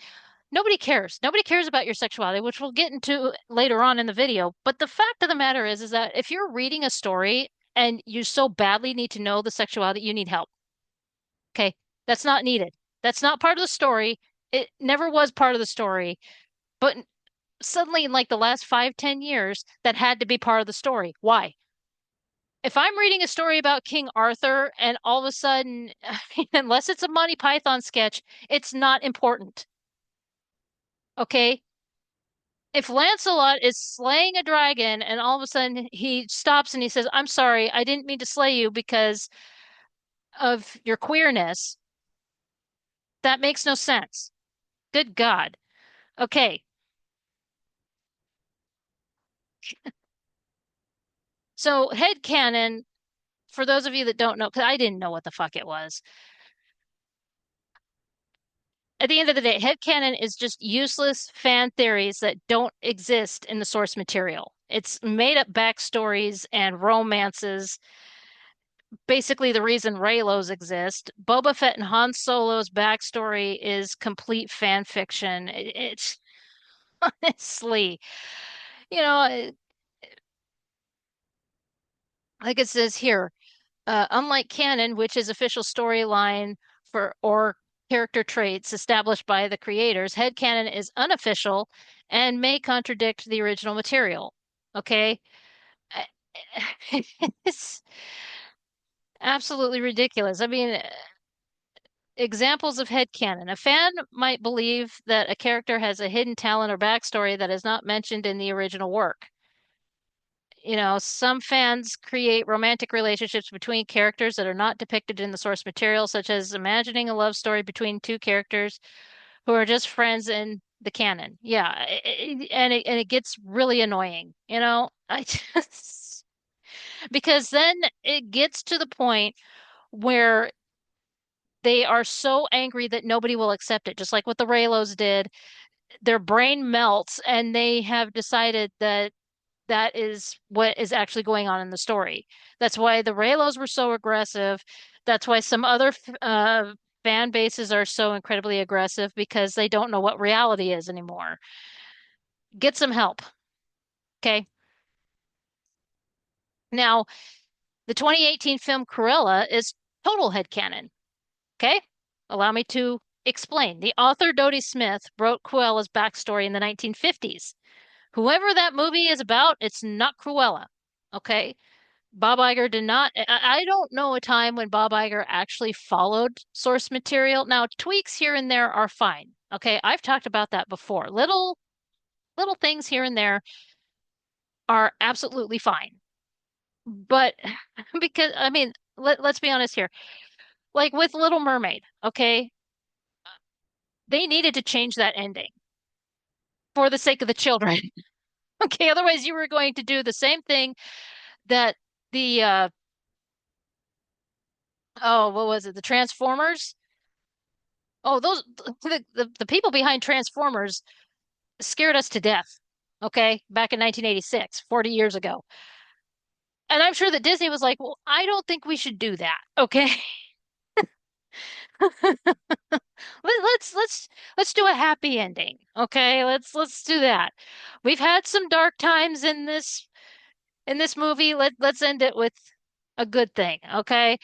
Nobody cares. Nobody cares about your sexuality, which we'll get into later on in the video. But the fact of the matter is that if you're reading a story and you so badly need to know the sexuality, you need help. Okay? That's not needed. That's not part of the story. It never was part of the story. But suddenly, in like the last 5, 10 years, that had to be part of the story. Why? If I'm reading a story about King Arthur and all of a sudden, unless it's a Monty Python sketch, it's not important. Okay? If Lancelot is slaying a dragon and all of a sudden he stops and he says, I'm sorry, I didn't mean to slay you because of your queerness, that makes no sense. Good God. Okay. So, headcanon, for those of you that don't know, because I didn't know what the fuck it was. At the end of the day, headcanon is just useless fan theories that don't exist in the source material. It's made up backstories and romances. Basically, the reason Raylos exist. Boba Fett and Han Solo's backstory is complete fan fiction. It's honestly, you know, like it says here, unlike canon, which is official storyline for or character traits established by the creators, headcanon is unofficial and may contradict the original material. Okay? It's absolutely ridiculous. I mean, examples of headcanon. A fan might believe that a character has a hidden talent or backstory that is not mentioned in the original work. Some fans create romantic relationships between characters that are not depicted in the source material, such as imagining a love story between two characters who are just friends in the canon. Yeah, and it gets really annoying, I just because then it gets to the point where they are so angry that nobody will accept it, just like what the Raylos did. Their brain melts and they have decided that that is what is actually going on in the story. That's why the Raylos were so aggressive. That's why some other fan bases are so incredibly aggressive because they don't know what reality is anymore. Get some help, okay? Now, the 2018 film Cruella is total headcanon, okay? Allow me to explain. The author Dodie Smith wrote Cruella's backstory in the 1950s. Whoever that movie is about, it's not Cruella, okay? Bob Iger did not. I don't know a time when Bob Iger actually followed source material. Now, tweaks here and there are fine. Okay, I've talked about that before. Little things here and there are absolutely fine. But because I mean, let's be honest here. Like with Little Mermaid, okay, they needed to change that ending for the sake of the children. Okay, otherwise you were going to do the same thing that the oh, what was it? The Transformers. Oh, those the people behind Transformers scared us to death. Okay, back in 1986, 40 years ago. And I'm sure that Disney was like, "Well, I don't think we should do that." Okay. Let's do a happy ending. Okay? Let's do that. We've had some dark times in this movie. Let's end it with a good thing, okay?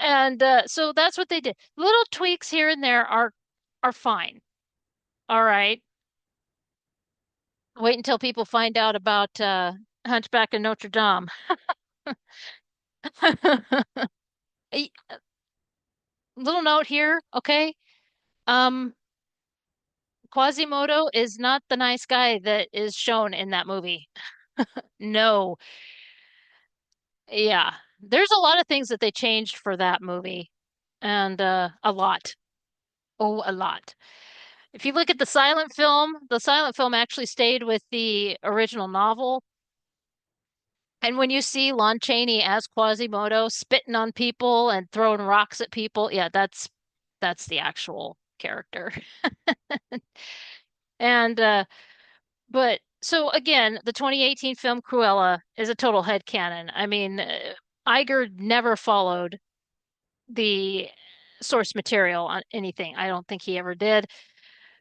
And so that's what they did. Little tweaks here and there are fine. All right. Wait until people find out about Hunchback of Notre Dame. A little note here, okay? Um, Quasimodo is not the nice guy that is shown in that movie. No. Yeah. There's a lot of things that they changed for that movie, and a lot. Oh, a lot. If you look at the silent film actually stayed with the original novel. And when you see Lon Chaney as Quasimodo spitting on people and throwing rocks at people, yeah, that's the actual character. And but so again, the 2018 film Cruella is a total headcanon. I mean, Iger never followed the source material on anything. I don't think he ever did.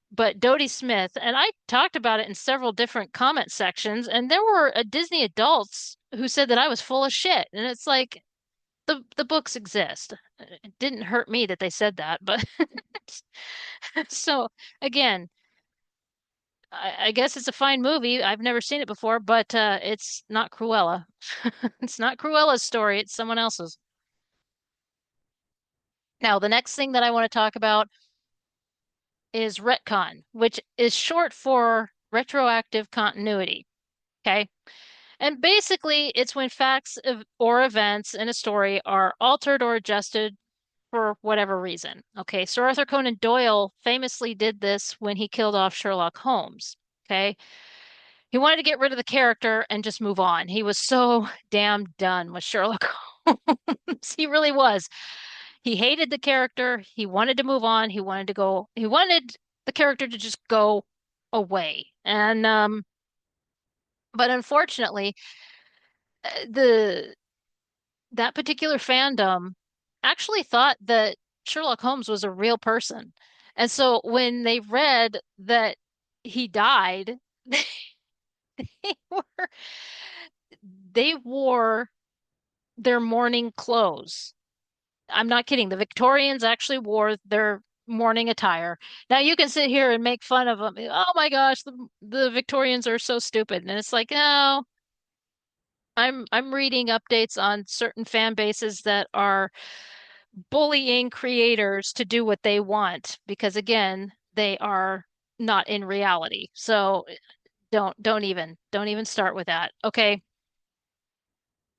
But Dodie Smith, and I talked about it in several different comment sections, and there were Disney adults who said that I was full of shit. And it's like the books exist. It didn't hurt me that they said that, but so again, I guess it's a fine movie. I've never seen it before, but it's not Cruella. It's not Cruella's story, it's someone else's. Now, the next thing that I want to talk about is retcon, which is short for retroactive continuity. Okay. And basically, it's when facts or events in a story are altered or adjusted for whatever reason. Okay. Sir Arthur Conan Doyle famously did this when he killed off Sherlock Holmes. Okay. He wanted to get rid of the character and just move on. He was so damn done with Sherlock Holmes. He really was. He hated the character. He wanted to move on. He wanted the character to just go away. And but unfortunately, the that particular fandom actually thought that Sherlock Holmes was a real person. And so when they read that he died, they were they wore their mourning clothes. I'm not kidding. The Victorians actually wore their mourning attire. Now you can sit here and make fun of them. Oh my gosh, the Victorians are so stupid. And it's like, no, I'm reading updates on certain fan bases that are bullying creators to do what they want because again, they are not in reality. So don't even start with that. Okay.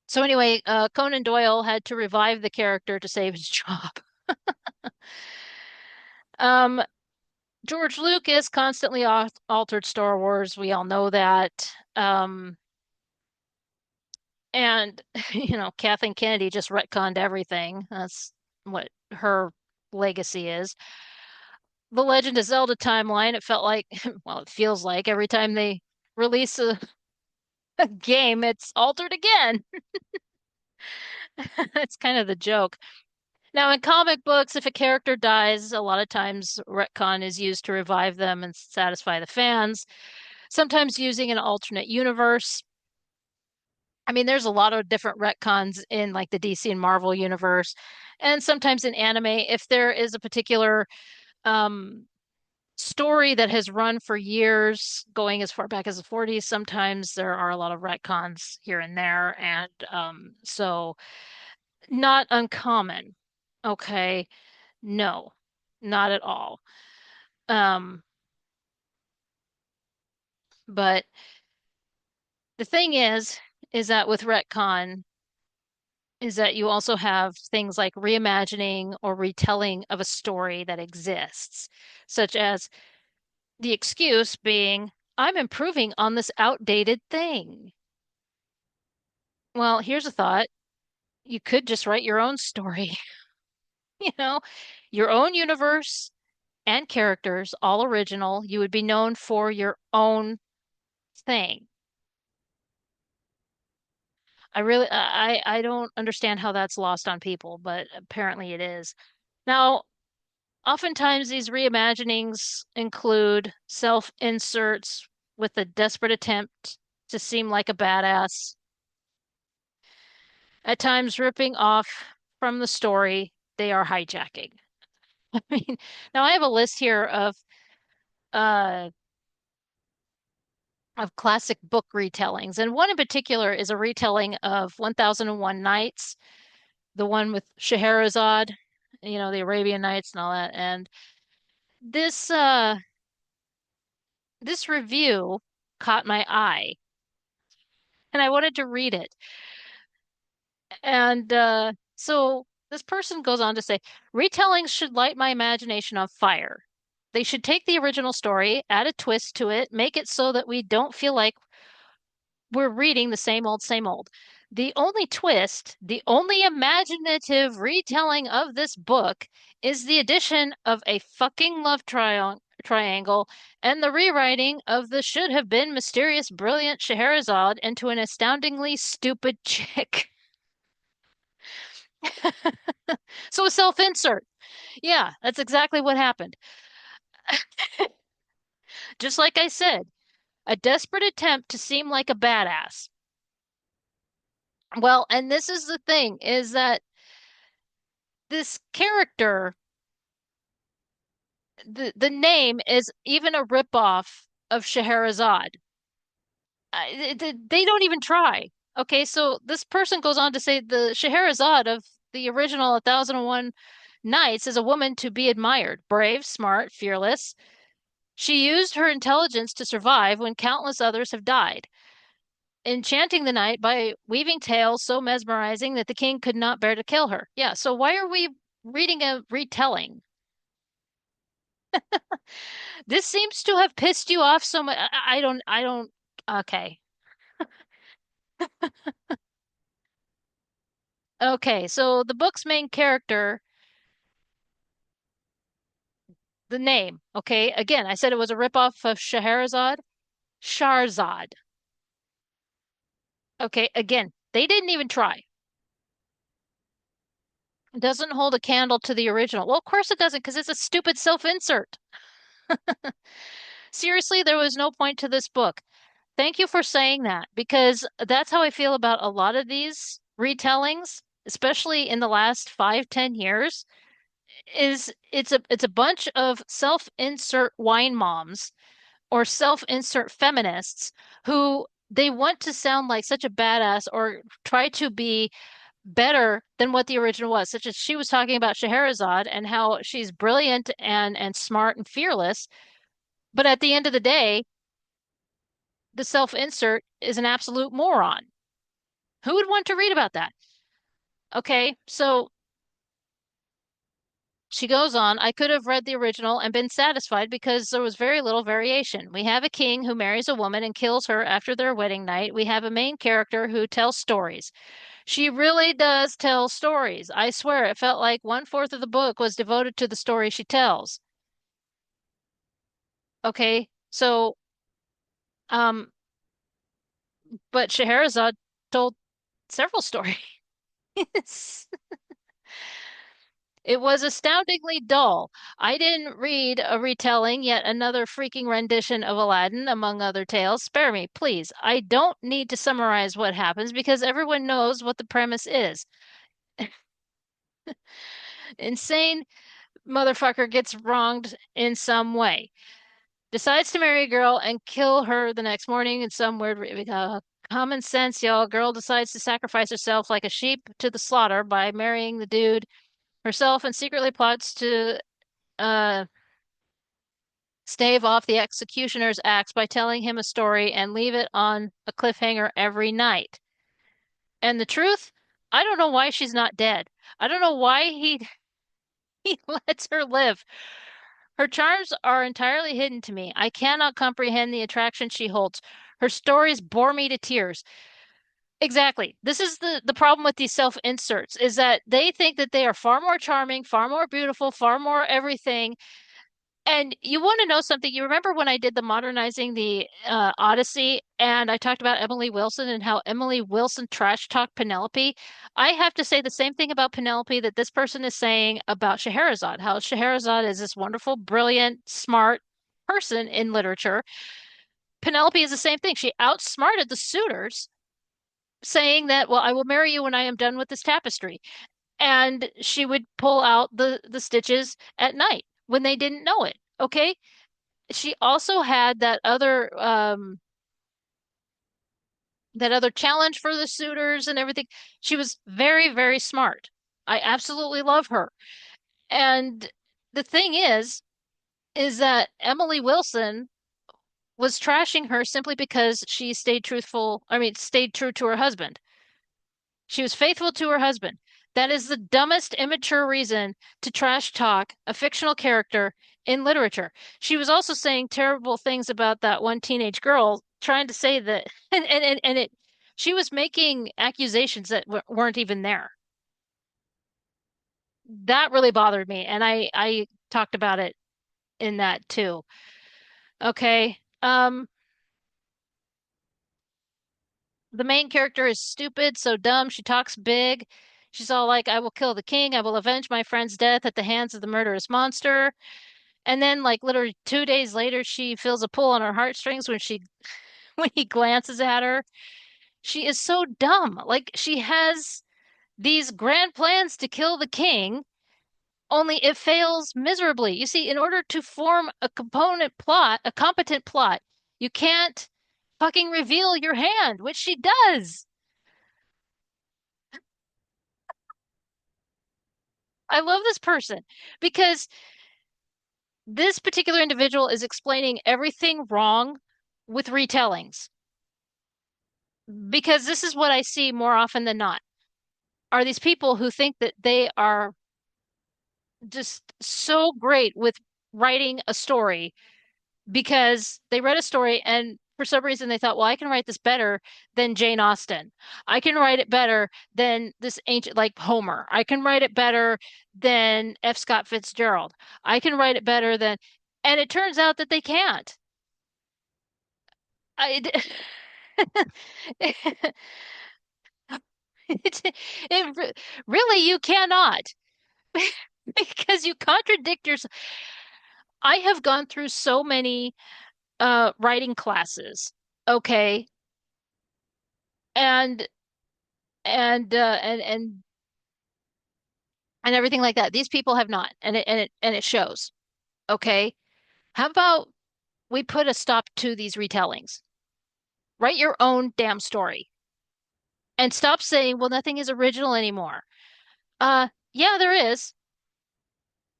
So anyway, Conan Doyle had to revive the character to save his job. Um, George Lucas constantly altered Star Wars. We all know that. And Kathleen Kennedy just retconned everything. That's what her legacy is. The Legend of Zelda timeline, it felt like, well, it feels like every time they release a game, it's altered again. It's kind of the joke. Now, in comic books, if a character dies, a lot of times retcon is used to revive them and satisfy the fans, sometimes using an alternate universe. I mean, there's a lot of different retcons in like the DC and Marvel universe, and sometimes in anime, if there is a particular um, story that has run for years, going as far back as the 40s, sometimes there are a lot of retcons here and there, and so not uncommon. Okay, no, not at all. Um, but the thing is that with retcon, is that you also have things like reimagining or retelling of a story that exists, such as the excuse being, I'm improving on this outdated thing. Well, here's a thought. You could just write your own story, you know, your own universe and characters, all original. You would be known for your own thing. I don't understand how that's lost on people, but apparently it is. Now, oftentimes, these reimaginings include self-inserts with a desperate attempt to seem like a badass, at times ripping off from the story they are hijacking. I mean, now I have a list here uh of classic book retellings, and one in particular is a retelling of 1001 Nights, the one with Scheherazade, the Arabian Nights and all that. And this this review caught my eye and I wanted to read it. And so this person goes on to say, retellings should light my imagination on fire. They should take the original story, add a twist to it, make it so that we don't feel like we're reading the same old, same old. The only twist, the only imaginative retelling of this book is the addition of a fucking love triangle and the rewriting of the should have been mysterious, brilliant Scheherazade into an astoundingly stupid chick. So a self-insert. Yeah, that's exactly what happened. Just like I said, a desperate attempt to seem like a badass. Well, and this is the thing, is that this character, the name is even a ripoff of Scheherazade. They don't even try. Okay, so this person goes on to say the Scheherazade of the original 1001 Nights is a woman to be admired, brave, smart, fearless. She used her intelligence to survive when countless others have died, enchanting the night by weaving tales so mesmerizing that the king could not bear to kill her. Yeah, so why are we reading a retelling? This seems to have pissed you off so much. I don't, okay. Okay, so the book's main character, the name, okay, again, I said it was a ripoff of Scheherazade, Sharzad. Okay, again, they didn't even try. It doesn't hold a candle to the original. Well, of course it doesn't, because it's a stupid self-insert. Seriously, there was no point to this book. Thank you for saying that, because that's how I feel about a lot of these retellings, especially in the last 5, 10 years, is it's a bunch of self-insert wine moms or self-insert feminists who they want to sound like such a badass or try to be better than what the original was, such as she was talking about Scheherazade and how she's brilliant and smart and fearless. But at the end of the day, the self-insert is an absolute moron. Who would want to read about that? Okay, so she goes on, I could have read the original and been satisfied because there was very little variation. We have a king who marries a woman and kills her after their wedding night. We have a main character who tells stories. She really does tell stories. I swear, it felt like one-fourth of the book was devoted to the story she tells. Okay, so, um, but Scheherazade told several stories. It was astoundingly dull. I didn't read a retelling, yet another freaking rendition of Aladdin, among other tales. Spare me, please. I don't need to summarize what happens because everyone knows what the premise is. Insane motherfucker gets wronged in some way. Decides to marry a girl and kill her the next morning in some weird common sense, y'all. Girl decides to sacrifice herself like a sheep to the slaughter by marrying the dude herself and secretly plots to uh stave off the executioner's axe by telling him a story and leave it on a cliffhanger every night. And the truth, I don't know why she's not dead. I don't know why he lets her live. Her charms are entirely hidden to me. I cannot comprehend the attraction she holds. Her stories bore me to tears. Exactly. This is the problem with these self-inserts is that they think that they are far more charming, far more beautiful, far more everything. And you want to know something? You remember when I did the modernizing the Odyssey and I talked about Emily Wilson and how Emily Wilson trash talked Penelope? I have to say the same thing about Penelope that this person is saying about Scheherazade, how Scheherazade is this wonderful, brilliant, smart person in literature. Penelope is the same thing. She outsmarted the suitors, saying that, well, I will marry you when I am done with this tapestry. And she would pull out the stitches at night when they didn't know it. Okay, she also had that other challenge for the suitors and everything. She was very, very smart. I absolutely love her. And the thing is that Emily Wilson was trashing her simply because she stayed truthful, I mean, stayed true to her husband. She was faithful to her husband. That is the dumbest, immature reason to trash talk a fictional character in literature. She was also saying terrible things about that one teenage girl, trying to say that, and it, she was making accusations that weren't even there. That really bothered me, and I talked about it in that too. Okay. The main character is stupid, so dumb, she talks big. She's all like, I will kill the king, I will avenge my friend's death at the hands of the murderous monster. And then, like, literally 2 days later, she feels a pull on her heartstrings when she when he glances at her. She is so dumb. Like, she has these grand plans to kill the king, only it fails miserably. You see, in order to form a competent plot, you can't fucking reveal your hand, which she does. I love this person because this particular individual is explaining everything wrong with retellings. Because this is what I see more often than not are these people who think that they are just so great with writing a story because they read a story and for some reason they thought, well, I can write this better than Jane Austen. I can write it better than this ancient, like Homer. I can write it better than F. Scott Fitzgerald. I can write it better than, and it turns out that they can't. I, it, really, you cannot because you contradict yourself. I have gone through so many writing classes, okay, and and and everything like that. These people have not, and it shows. Okay, how about we put a stop to these retellings? Write your own damn story and stop saying, well, nothing is original anymore. Yeah, there is.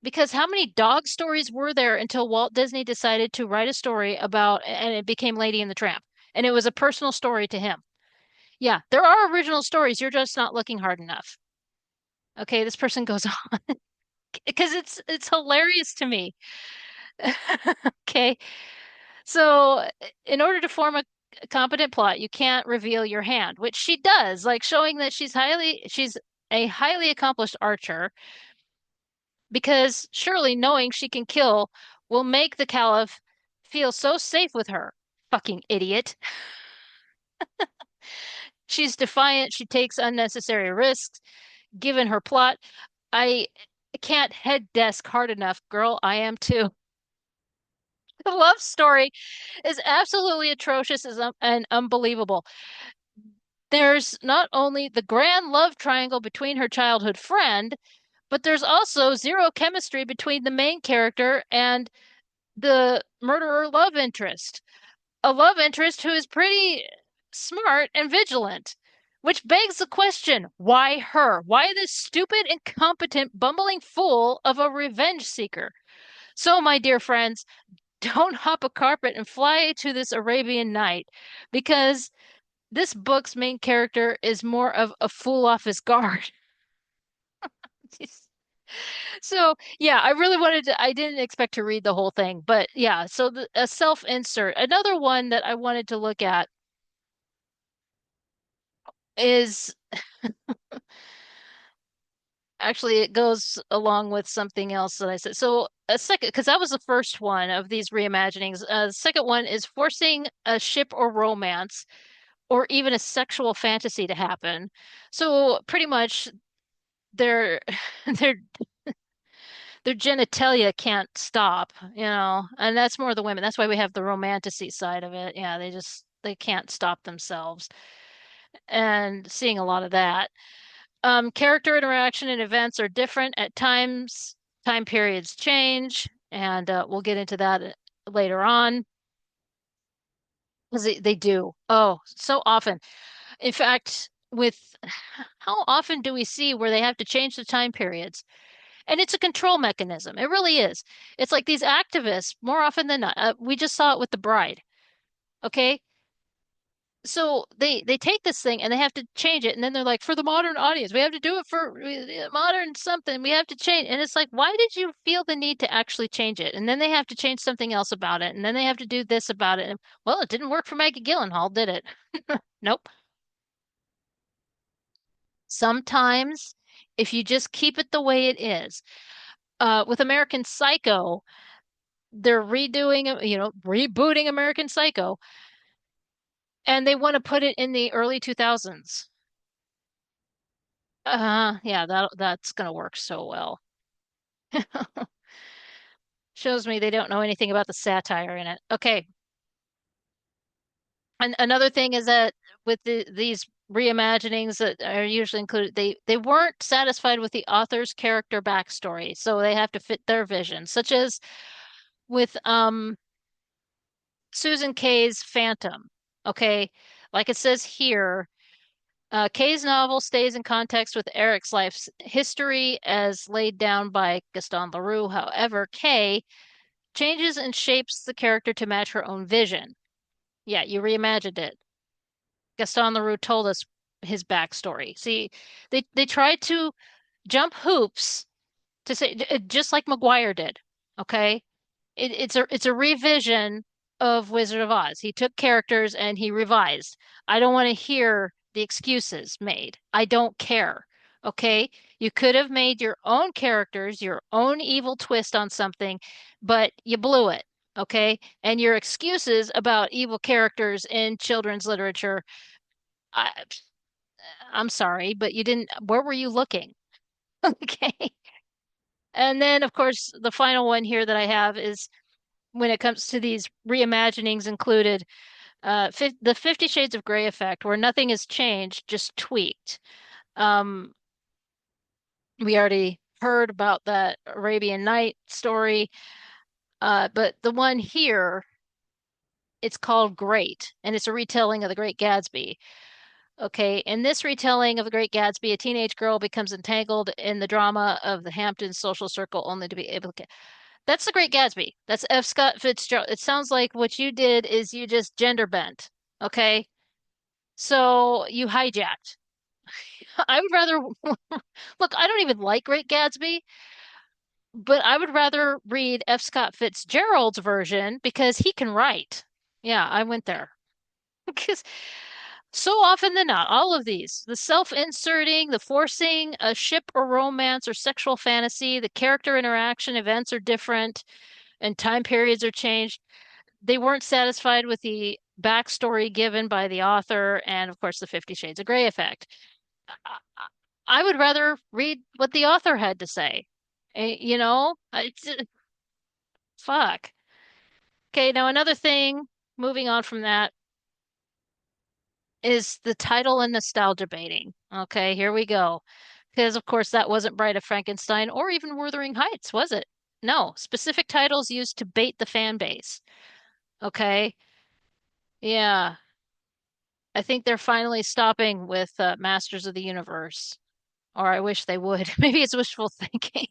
Because how many dog stories were there until Walt Disney decided to write a story about, and it became Lady and the Tramp, and it was a personal story to him. Yeah, there are original stories. You're just not looking hard enough. Okay, this person goes on because it's hilarious to me. Okay. So, in order to form a competent plot, you can't reveal your hand, which she does, like showing that she's a highly accomplished archer, because surely knowing she can kill will make the Caliph feel so safe with her. Fucking idiot. She's defiant, she takes unnecessary risks. Given her plot, I can't head desk hard enough, girl. I am too. The love story is absolutely atrocious and unbelievable. There's not only the grand love triangle between her childhood friend, but there's also zero chemistry between the main character and the murderer love interest. A love interest who is pretty smart and vigilant. Which begs the question, why her? Why this stupid, incompetent, bumbling fool of a revenge seeker? So, my dear friends, don't hop a carpet and fly to this Arabian night, because this book's main character is more of a fool off his guard. So, yeah, I really wanted to, I didn't expect to read the whole thing, but yeah, so a self-insert. Another one that I wanted to look at is actually it goes along with something else that I said. So, a second, because that was the first one of these reimaginings. The second one is forcing a ship or romance or even a sexual fantasy to happen. So, pretty much their their their genitalia can't stop, and that's more the women. That's why we have the romanticy side of it. Yeah, they can't stop themselves, and seeing a lot of that. Character interaction and events are different at times. Time periods change, and we'll get into that later on because they do. Oh, so often. In fact, with how often do we see where they have to change the time periods? And it's a control mechanism. It really is. It's like these activists, more often than not, we just saw it with the bride. Okay. So they take this thing and they have to change it, and then they're like, for the modern audience, we have to do it for modern something. We have to change, and it's like, why did you feel the need to actually change it? And then they have to change something else about it, and then they have to do this about it. And, well, it didn't work for Maggie Gyllenhaal, did it? Nope. Sometimes, if you just keep it the way it is, with American Psycho, they're rebooting American Psycho, and they want to put it in the early 2000s. Yeah, that's gonna work so well. Shows me they don't know anything about the satire in it. Okay. And another thing is that with these reimaginings that are usually included, they weren't satisfied with the author's character backstory, so they have to fit their vision, such as with Susan Kay's Phantom. Okay, like it says here, Kay's novel stays in context with Eric's life's history as laid down by Gaston Leroux. However, Kay changes and shapes the character to match her own vision. Yeah, you reimagined it. Gaston Leroux told us his backstory. See, they tried to jump hoops to say just like McGuire did. Okay, it's a revision of Wizard of Oz. He took characters and he revised. I don't want to hear the excuses made. I don't care. Okay? You could have made your own characters, your own evil twist on something, but you blew it. Okay? And your excuses about evil characters in children's literature, I, I'm sorry, but you didn't. Where were you looking? Okay. And then, of course, the final one here that I have is when it comes to these reimaginings included the 50 Shades of Grey effect, where nothing has changed, just tweaked. Um, we already heard about that Arabian Night story, but the one here, it's called Great, and it's a retelling of The Great Gatsby. Okay, in this retelling of The Great Gatsby, a teenage girl becomes entangled in the drama of the Hamptons social circle only to be able to. That's The Great Gatsby. That's F. Scott Fitzgerald. It sounds like what you did is you just gender bent. Okay. So you hijacked. I would rather look, I don't even like Great Gatsby, but I would rather read F. Scott Fitzgerald's version because he can write. Yeah, I went there. Because so often than not, all of these, the self-inserting, the forcing a ship or romance or sexual fantasy, the character interaction events are different and time periods are changed. They weren't satisfied with the backstory given by the author and, of course, the 50 Shades of Grey effect. I I would rather read what the author had to say. Fuck. Okay, now another thing, moving on from that, is the title and nostalgia baiting. Okay, here we go. Because, of course, that wasn't Bride of Frankenstein or even Wuthering Heights, was it? No, specific titles used to bait the fan base. Okay, yeah. I think they're finally stopping with Masters of the Universe, or I wish they would. Maybe it's wishful thinking.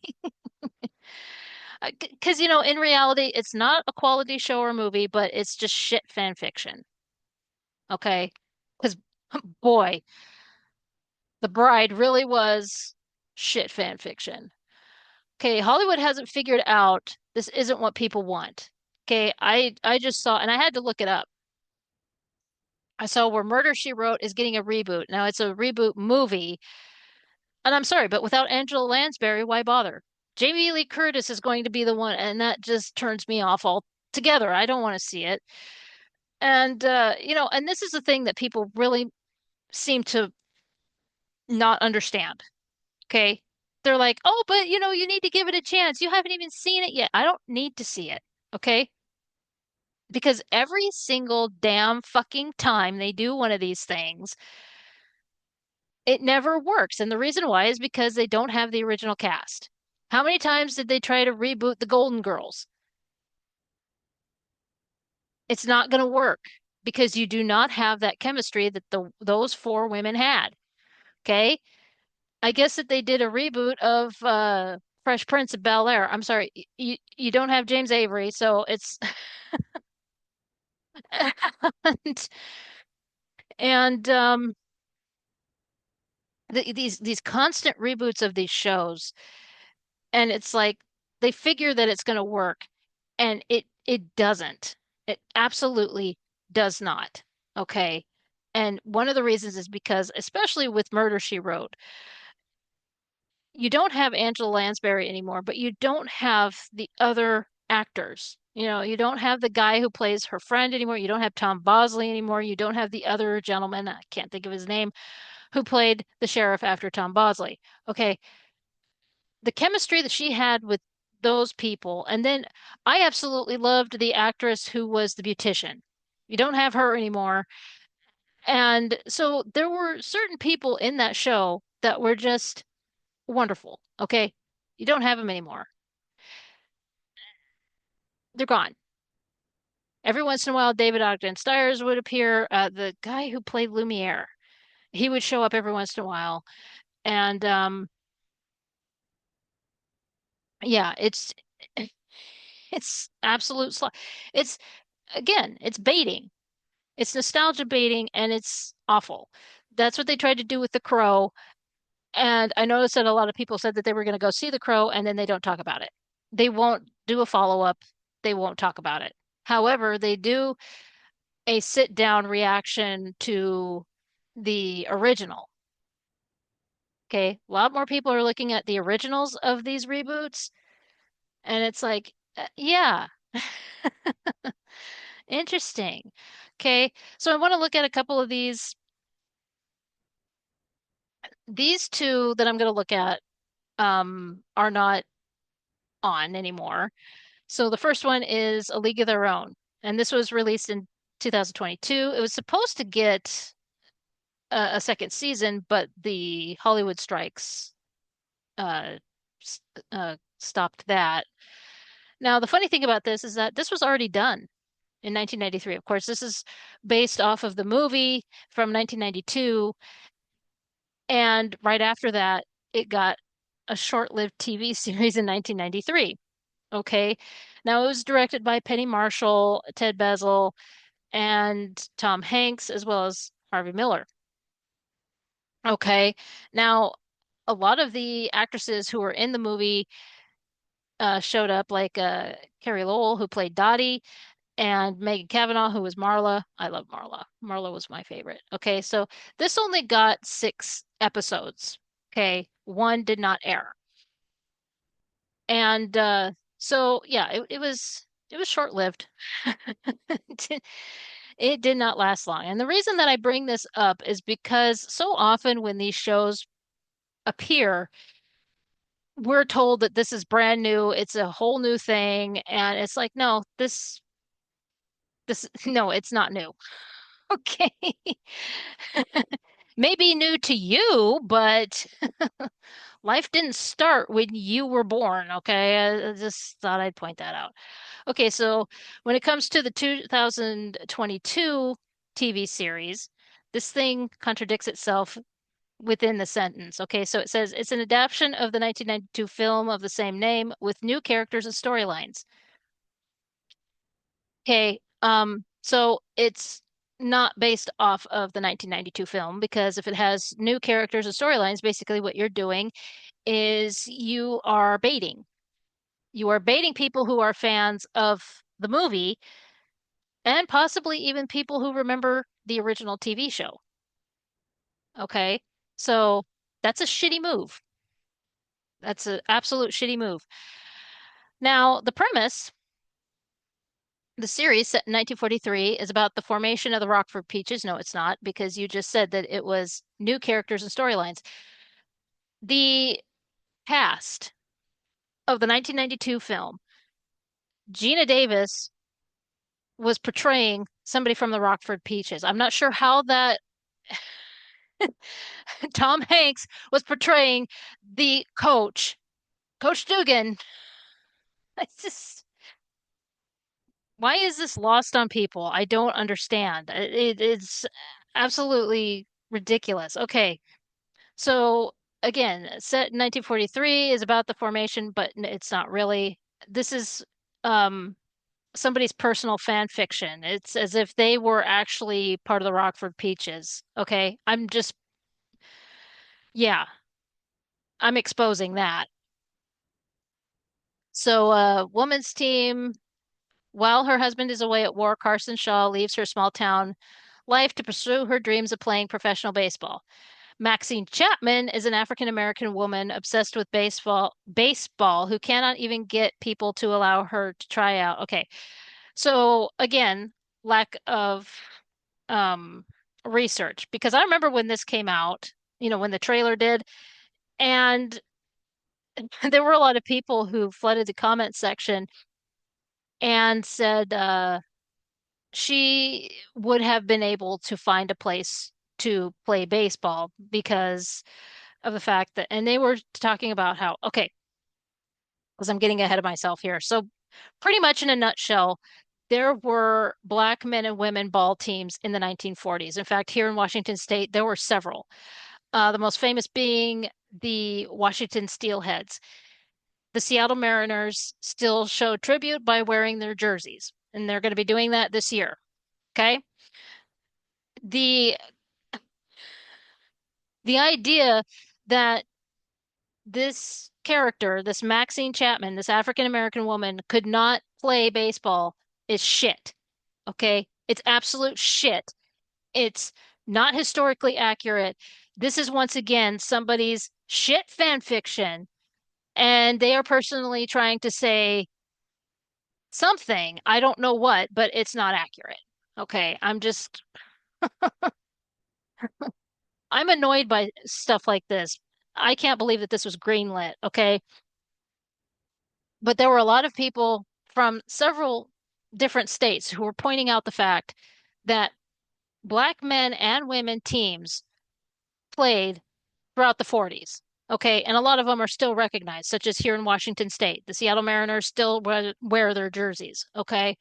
Because, in reality, it's not a quality show or movie, but it's just shit fan fiction. Okay. Because, boy, The Bride really was shit fan fiction. Okay. Hollywood hasn't figured out this isn't what people want. Okay. I just saw, and I had to look it up. I saw where Murder, She Wrote is getting a reboot. Now it's a reboot movie. And I'm sorry, but without Angela Lansbury, why bother? Jamie Lee Curtis is going to be the one, and that just turns me off altogether. I don't want to see it. And and this is the thing that people really seem to not understand. Okay. They're like, oh, but you need to give it a chance. You haven't even seen it yet. I don't need to see it. Okay. Because every single damn fucking time they do one of these things, it never works. And the reason why is because they don't have the original cast. How many times did they try to reboot the Golden Girls? It's not going to work because you do not have that chemistry that those four women had. Okay? I guess that they did a reboot of Fresh Prince of Bel-Air. I'm sorry, you don't have James Avery, so it's and, and these constant reboots of these shows, and it's like they figure that it's going to work, and it doesn't. It absolutely does not. Okay. And one of the reasons is because, especially with Murder, She Wrote, you don't have Angela Lansbury anymore, but you don't have the other actors. You don't have the guy who plays her friend anymore. You don't have Tom Bosley anymore. You don't have the other gentleman, I can't think of his name, who played the sheriff after Tom Bosley. Okay, the chemistry that she had with those people, and then I absolutely loved the actress who was the beautician. You don't have her anymore. And so there were certain people in that show that were just wonderful. Okay. You don't have them anymore. They're gone. Every once in a while, David Ogden Stiers would appear. The guy who played Lumiere, he would show up every once in a while. And yeah, it's absolute It's again, it's baiting. It's nostalgia baiting, and it's awful. That's what they tried to do with The Crow. And I noticed that a lot of people said that they were going to go see The Crow, and then they don't talk about it. They won't do a follow-up. They won't talk about it. However, they do a sit down reaction to the original. Okay. A lot more people are looking at the originals of these reboots, and it's like, yeah, interesting. Okay. So I want to look at a couple of these. These two that I'm going to look at are not on anymore. So the first one is A League of Their Own, and this was released in 2022. It was supposed to get a second season, but the Hollywood strikes uh, stopped that. Now, the funny thing about this is that this was already done in 1993. Of course, this is based off of the movie from 1992, and right after that, it got a short-lived TV series in 1993. Okay. Now, it was directed by Penny Marshall, Ted Basil, and Tom Hanks, as well as Harvey Miller. Okay. Now, a lot of the actresses who were in the movie showed up, like Carrie Lowell, who played Dottie, and Megan Cavanaugh, who was Marla. I love Marla. Marla was my favorite. Okay, so this only got 6 episodes. Okay, one did not air. And so yeah, it was short-lived. It did not last long. And the reason that I bring this up is because so often when these shows appear, we're told that this is brand new, it's a whole new thing, and it's like, no, this no, it's not new. Okay. Maybe new to you, but life didn't start when you were born, okay? I just thought I'd point that out. Okay, so when it comes to the 2022 TV series, this thing contradicts itself within the sentence. Okay, so it says it's an adaptation of the 1992 film of the same name with new characters and storylines. Okay, so it's not based off of the 1992 film because if it has new characters and storylines, basically what you're doing is you are baiting. You are baiting people who are fans of the movie and possibly even people who remember the original TV show. Okay, so that's a shitty move. That's an absolute shitty move. Now, the premise, the series set in 1943, is about the formation of the Rockford Peaches. No, it's not, because you just said that it was new characters and storylines. The cast of the 1992 film, Gina Davis was portraying somebody from the Rockford Peaches. I'm not sure how that Tom Hanks was portraying the coach, Coach Dugan. It's just, why is this lost on people? I don't understand. It's absolutely ridiculous. Okay, so again, set in 1943 is about the formation, but it's not really. This is um, somebody's personal fan fiction. It's as if they were actually part of the Rockford Peaches. Okay, yeah, I'm exposing that. So, woman's team, while her husband is away at war, Carson Shaw leaves her small town life to pursue her dreams of playing professional baseball. Maxine Chapman is an African American woman obsessed with baseball who cannot even get people to allow her to try out. Okay. So again, lack of um research because I remember when this came out, when the trailer did, and there were a lot of people who flooded the comment section and said she would have been able to find a place to play baseball because of the fact that, and they were talking about how, okay, because I'm getting ahead of myself here. So, pretty much in a nutshell, there were black men and women ball teams in the 1940s. In fact, here in Washington State, there were several. The most famous being the Washington Steelheads. The Seattle Mariners still show tribute by wearing their jerseys, and they're going to be doing that this year. Okay. The the idea that this character, this Maxine Chapman, this African American woman, could not play baseball is shit. Okay? It's absolute shit. It's not historically accurate. This is once again somebody's shit fan fiction, and they are personally trying to say something. I don't know what, but it's not accurate. Okay, I'm annoyed by stuff like this. I can't believe that this was greenlit, okay? But there were a lot of people from several different states who were pointing out the fact that black men and women teams played throughout the 40s. Okay, and a lot of them are still recognized, such as here in Washington State. The Seattle Mariners still wear their jerseys. Okay,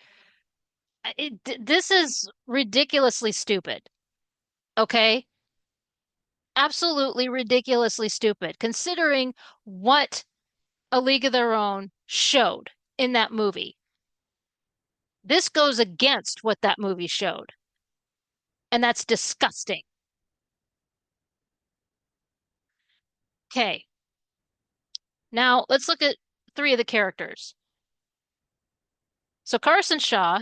this is ridiculously stupid. Okay, absolutely ridiculously stupid, considering what A League of Their Own showed in that movie. This goes against what that movie showed. And that's disgusting. Okay, now let's look at three of the characters. So Carson Shaw,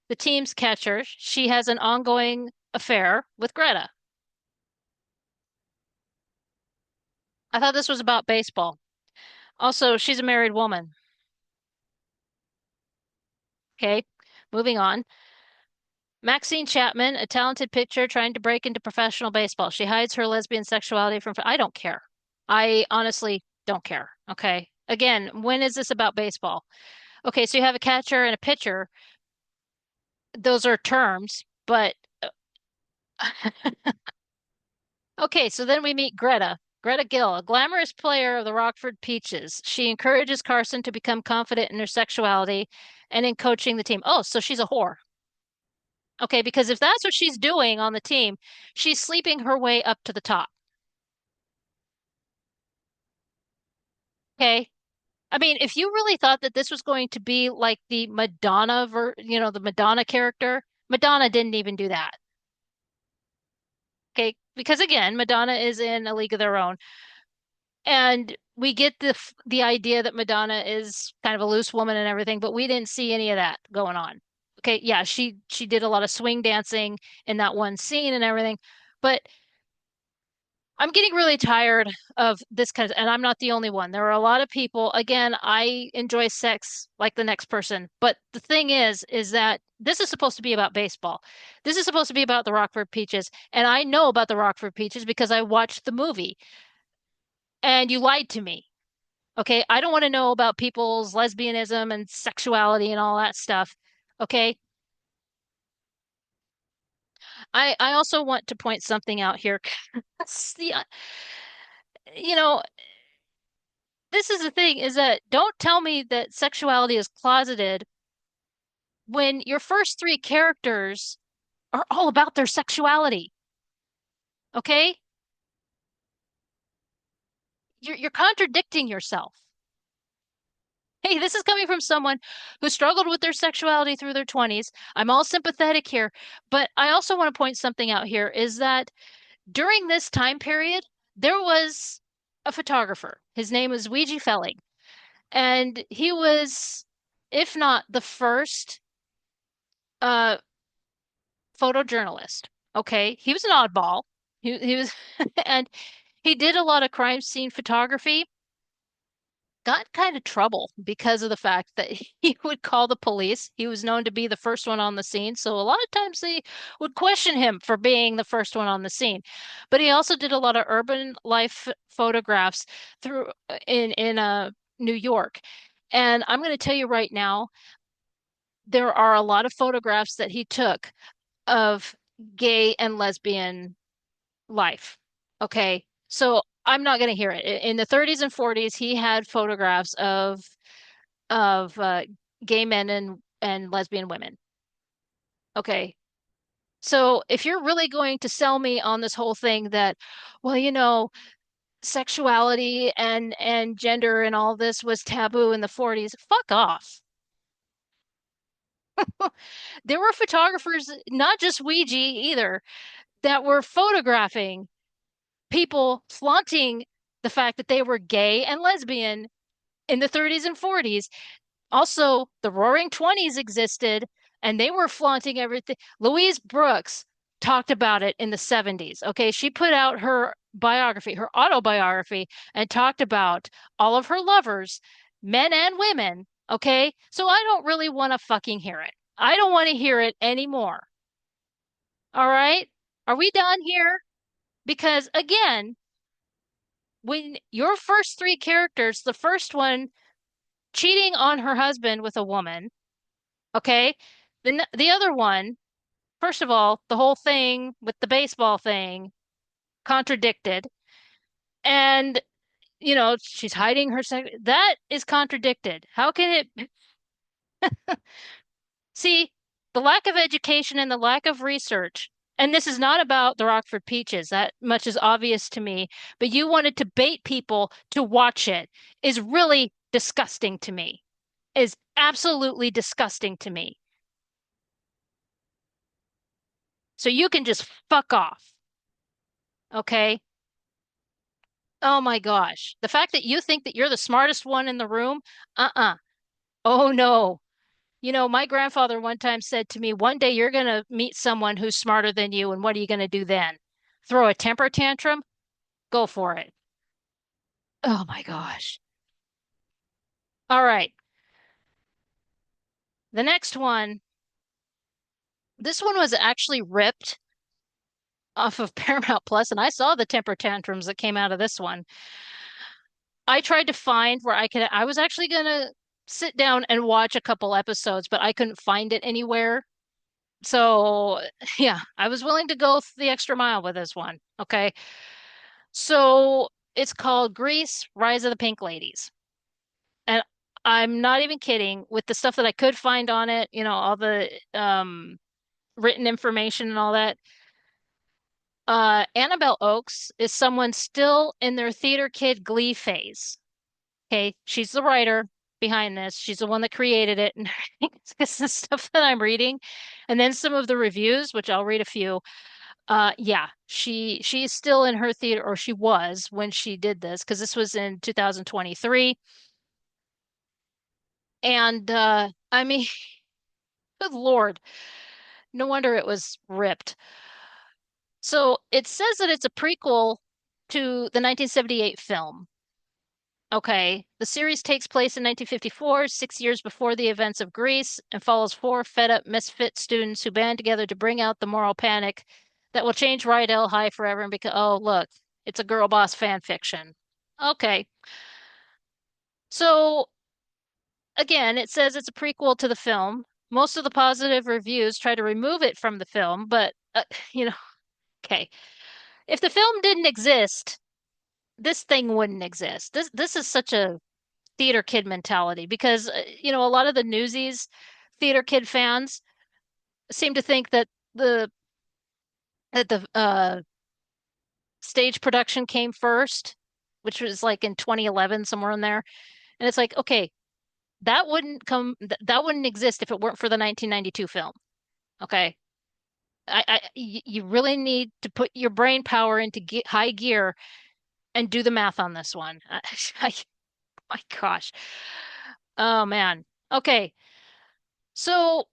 the team's catcher, she has an ongoing affair with Greta. I thought this was about baseball. Also, she's a married woman. Okay, moving on. Maxine Chapman, a talented pitcher trying to break into professional baseball. She hides her lesbian sexuality from. I don't care. I honestly don't care. Okay. Again, when is this about baseball? Okay, so you have a catcher and a pitcher. Those are terms, but okay, so then we meet Greta. Greta Gill, a glamorous player of the Rockford Peaches. She encourages Carson to become confident in her sexuality and in coaching the team. Oh, so she's a whore. Okay, because if that's what she's doing on the team, she's sleeping her way up to the top. Okay. I mean, if you really thought that this was going to be like the the Madonna character, Madonna didn't even do that. Okay, because again, Madonna is in a league of their own. And we get the idea that Madonna is kind of a loose woman and everything, but we didn't see any of that going on. Okay, yeah, she did a lot of swing dancing in that one scene and everything, but I'm getting really tired of this kind of, and I'm not the only one. There are a lot of people, again, I enjoy sex like the next person, but the thing is that this is supposed to be about baseball. This is supposed to be about the Rockford Peaches, and I know about the Rockford Peaches because I watched the movie, and you lied to me. Okay, I don't want to know about people's lesbianism and sexuality and all that stuff. Okay, I also want to point something out here. See, you know, this is the thing is that don't tell me that sexuality is closeted when your first three characters are all about their sexuality. Okay? You're contradicting yourself. Hey, this is coming from someone who struggled with their sexuality through their 20s. I'm all sympathetic here, but I also want to point something out here is that during this time period, there was a photographer. His name was Weegee Felling, and he was, if not the first uh, photojournalist. Okay, he was an oddball. He was, and he did a lot of crime scene photography. Got kind of trouble because of the fact that he would call the police. He was known to be the first one on the scene, so a lot of times they would question him for being the first one on the scene. But he also did a lot of urban life photographs through in New York. And I'm going to tell you right now, there are a lot of photographs that he took of gay and lesbian life. Okay. So I'm not going to hear it. In the 30s and 40s, he had photographs of gay men and lesbian women. Okay. So if you're really going to sell me on this whole thing that, well, sexuality and gender and all this was taboo in the 40s, fuck off. There were photographers, not just Ouija either, that were photographing people flaunting the fact that they were gay and lesbian in the 30s and 40s. Also, the Roaring Twenties existed and they were flaunting everything. Louise Brooks talked about it in the 70s. Okay, she put out her biography, her autobiography, and talked about all of her lovers, men and women. Okay, so I don't really want to fucking hear it. I don't want to hear it anymore. All right, are we done here? Because again, when your first three characters, the first one cheating on her husband with a woman, okay? The other one, first of all, the whole thing with the baseball thing contradicted. And, she's hiding her sex. That is contradicted. How can it see the lack of education and the lack of research? And this is not about the Rockford Peaches. That much is obvious to me. But you wanted to bait people to watch it is really disgusting to me. Is absolutely disgusting to me. So you can just fuck off. Okay. Oh my gosh. The fact that you think that you're the smartest one in the room, uh-uh. Oh no. You know, my grandfather one time said to me, one day you're going to meet someone who's smarter than you, and what are you going to do then? Throw a temper tantrum? Go for it. Oh my gosh. All right. The next one, this one was actually ripped off of Paramount Plus, and I saw the temper tantrums that came out of this one. I tried to find where I was actually going to sit down and watch a couple episodes, but I couldn't find it anywhere. So, yeah, I was willing to go the extra mile with this one. Okay. So it's called Grease, Rise of the Pink Ladies. And I'm not even kidding with the stuff that I could find on it, all the written information and all that. Annabelle Oakes is someone still in their theater kid glee phase. Okay, she's the writer behind this. She's the one that created it, and it's the stuff that I'm reading, and then some of the reviews, which I'll read a few. Yeah, she's still in her theater, or she was when she did this, because this was in 2023. And I mean, good Lord, no wonder it was ripped. So it says that it's a prequel to the 1978 film. Okay, the series takes place in 1954, 6 years before the events of Greece, and follows four fed-up misfit students who band together to bring out the moral panic that will change Rydell High forever and become, oh, look, it's a girl boss fan fiction. Okay, so again, it says it's a prequel to the film. Most of the positive reviews try to remove it from the film, but, you know, okay. If the film didn't exist, this thing wouldn't exist. This is such a theater kid mentality because a lot of the Newsies theater kid fans seem to think that the stage production came first, which was like in 2011 somewhere in there. And it's like, okay, that wouldn't exist if it weren't for the 1992 film. Okay. You really need to put your brain power into high gear and do the math on this one. My gosh. Oh man. Okay. So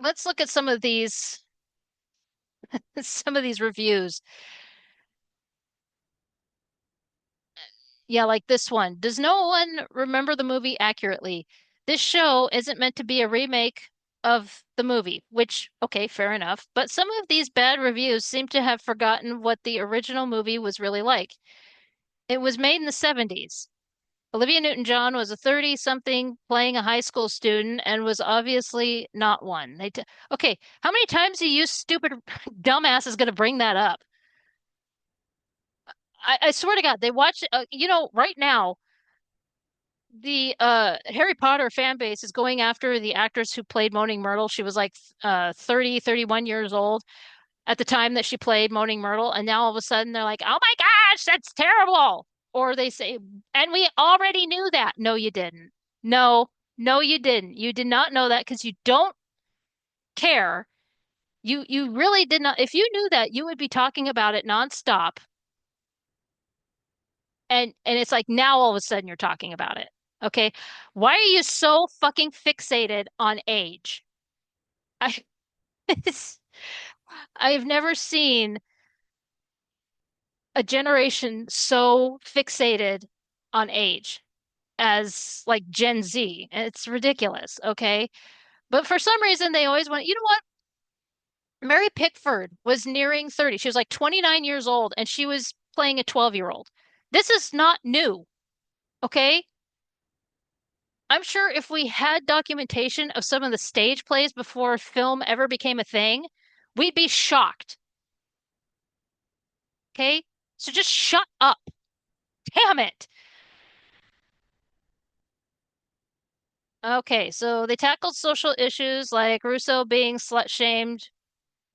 let's look at some of these reviews. Yeah, like this one. Does no one remember the movie accurately? This show isn't meant to be a remake of the movie, which, okay, fair enough. But some of these bad reviews seem to have forgotten what the original movie was really like. It was made in the 70s. Olivia Newton-John was a 30-something playing a high school student and was obviously not one. Okay, how many times are you stupid dumbass is going to bring that up? I swear to God, they watch, right now, the Harry Potter fan base is going after the actress who played Moaning Myrtle. She was like 30, 31 years old at the time that she played Moaning Myrtle, and now all of a sudden they're like, "Oh my gosh, that's terrible." Or they say, "And we already knew that." No, you didn't. No, no, you didn't. You did not know that because you don't care. You really did not. If you knew that, you would be talking about it nonstop. And it's like now all of a sudden you're talking about it. Okay. Why are you so fucking fixated on age? I I've never seen a generation so fixated on age as like Gen Z. It's ridiculous, okay? But for some reason they always want, you know what? Mary Pickford was nearing 30. She was like 29 years old and she was playing a 12-year-old. This is not new, okay? I'm sure if we had documentation of some of the stage plays before film ever became a thing, we'd be shocked. Okay? So just shut up. Damn it. Okay, so they tackled social issues like Russo being slut shamed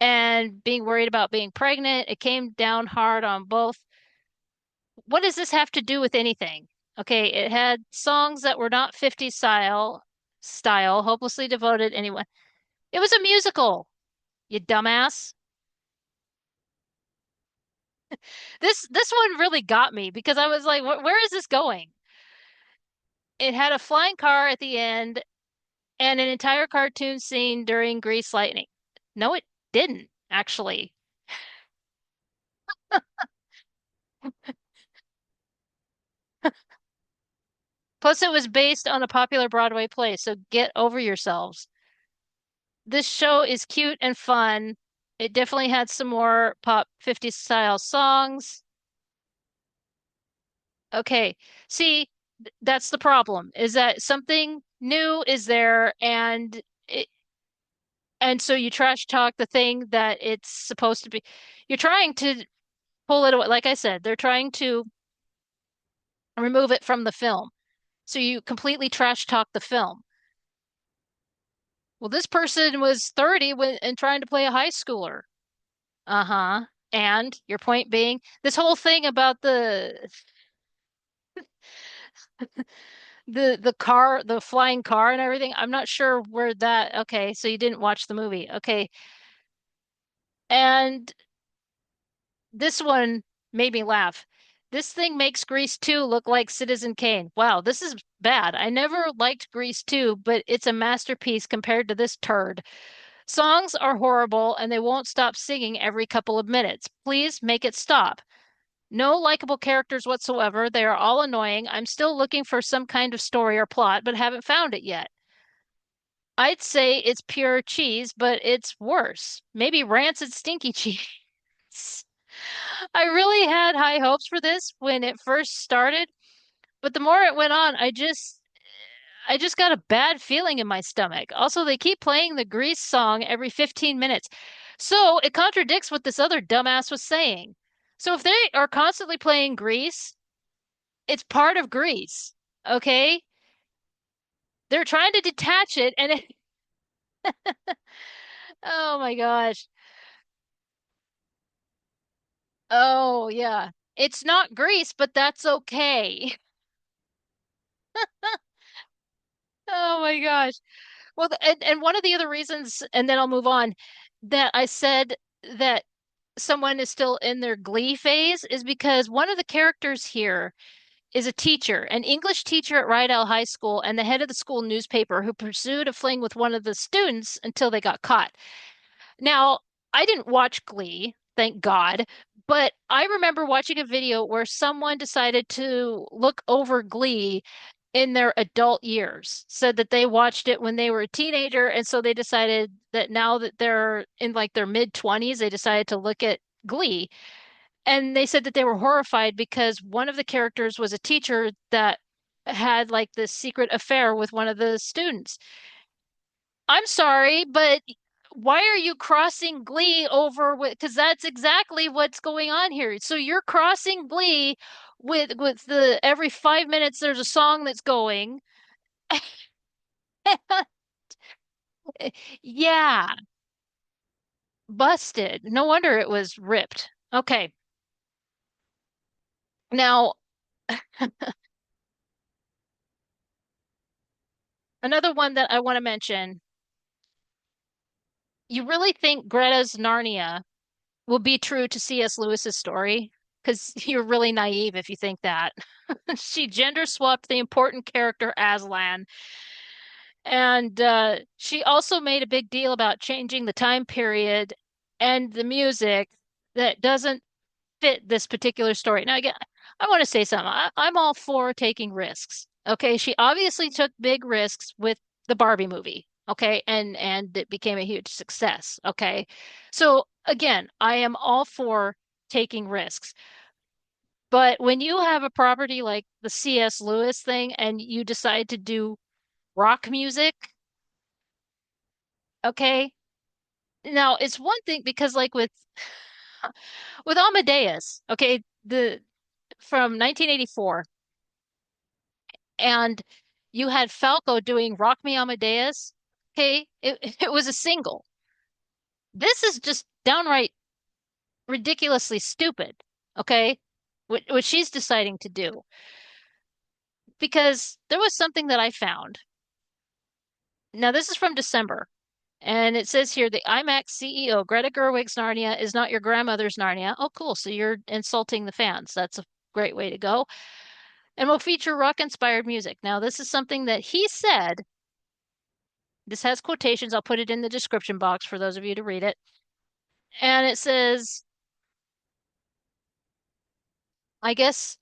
and being worried about being pregnant. It came down hard on both. What does this have to do with anything? Okay, it had songs that were not 50s style, hopelessly devoted anyone. It was a musical, you dumbass. This one really got me because I was like, where is this going? It had a flying car at the end and an entire cartoon scene during Grease Lightning. No, it didn't, actually. Plus, it was based on a popular Broadway play, so get over yourselves. This show is cute and fun. It definitely had some more pop 50s style songs. Okay. See, that's the problem, is that something new is there and so you trash talk the thing that it's supposed to be. You're trying to pull it away. Like I said, they're trying to remove it from the film. So you completely trash talk the film. Well, this person was 30 when and trying to play a high schooler. Uh-huh. And your point being, this whole thing about the car, the flying car and everything, I'm not sure where that, okay, so you didn't watch the movie. Okay. And this one made me laugh. This thing makes Grease 2 look like Citizen Kane. Wow, this is bad. I never liked Grease 2, but it's a masterpiece compared to this turd. Songs are horrible and they won't stop singing every couple of minutes. Please make it stop. No likable characters whatsoever. They are all annoying. I'm still looking for some kind of story or plot, but haven't found it yet. I'd say it's pure cheese, but it's worse. Maybe rancid stinky cheese. I really had high hopes for this when it first started, but the more it went on, I just got a bad feeling in my stomach. Also, they keep playing the Grease song every 15 minutes. So it contradicts what this other dumbass was saying. So if they are constantly playing Grease, it's part of Grease. Okay? They're trying to detach it and it, oh my gosh. Oh yeah. It's not Grease, but that's okay. Oh my gosh. Well, and one of the other reasons, and then I'll move on, that I said that someone is still in their glee phase is because one of the characters here is a teacher, an English teacher at Rydell High School, and the head of the school newspaper who pursued a fling with one of the students until they got caught. Now, I didn't watch Glee, thank God, but I remember watching a video where someone decided to look over Glee in their adult years, said that they watched it when they were a teenager, and so they decided that now that they're in like their mid 20s, they decided to look at Glee. And they said that they were horrified because one of the characters was a teacher that had like this secret affair with one of the students. I'm sorry, but why are you crossing Glee over with? Because that's exactly what's going on here. So you're crossing Glee with the every 5 minutes there's a song that's going. Yeah, busted. No wonder it was ripped. Okay, now another one that I want to mention. You really think Greta's Narnia will be true to C.S. Lewis's story? Because you're really naive if you think that. She gender swapped the important character Aslan, and she also made a big deal about changing the time period and the music that doesn't fit this particular story. Now, again, I want to say something. I'm all for taking risks. Okay, she obviously took big risks with the Barbie movie. Okay, and it became a huge success. Okay, so again, I am all for taking risks. But when you have a property like the C.S. Lewis thing and you decide to do rock music, okay, now it's one thing because like with Amadeus, okay, the from 1984, and you had Falco doing Rock Me Amadeus. Okay, it was a single. This is just downright ridiculously stupid. Okay, what she's deciding to do because there was something that I found. Now this is from December. And it says here the IMAX CEO, Greta Gerwig's Narnia is not your grandmother's Narnia. Oh, cool. So you're insulting the fans. That's a great way to go. And will feature rock inspired music. Now, this is something that he said. This has quotations. I'll put it in the description box for those of you to read it. And it says, I guess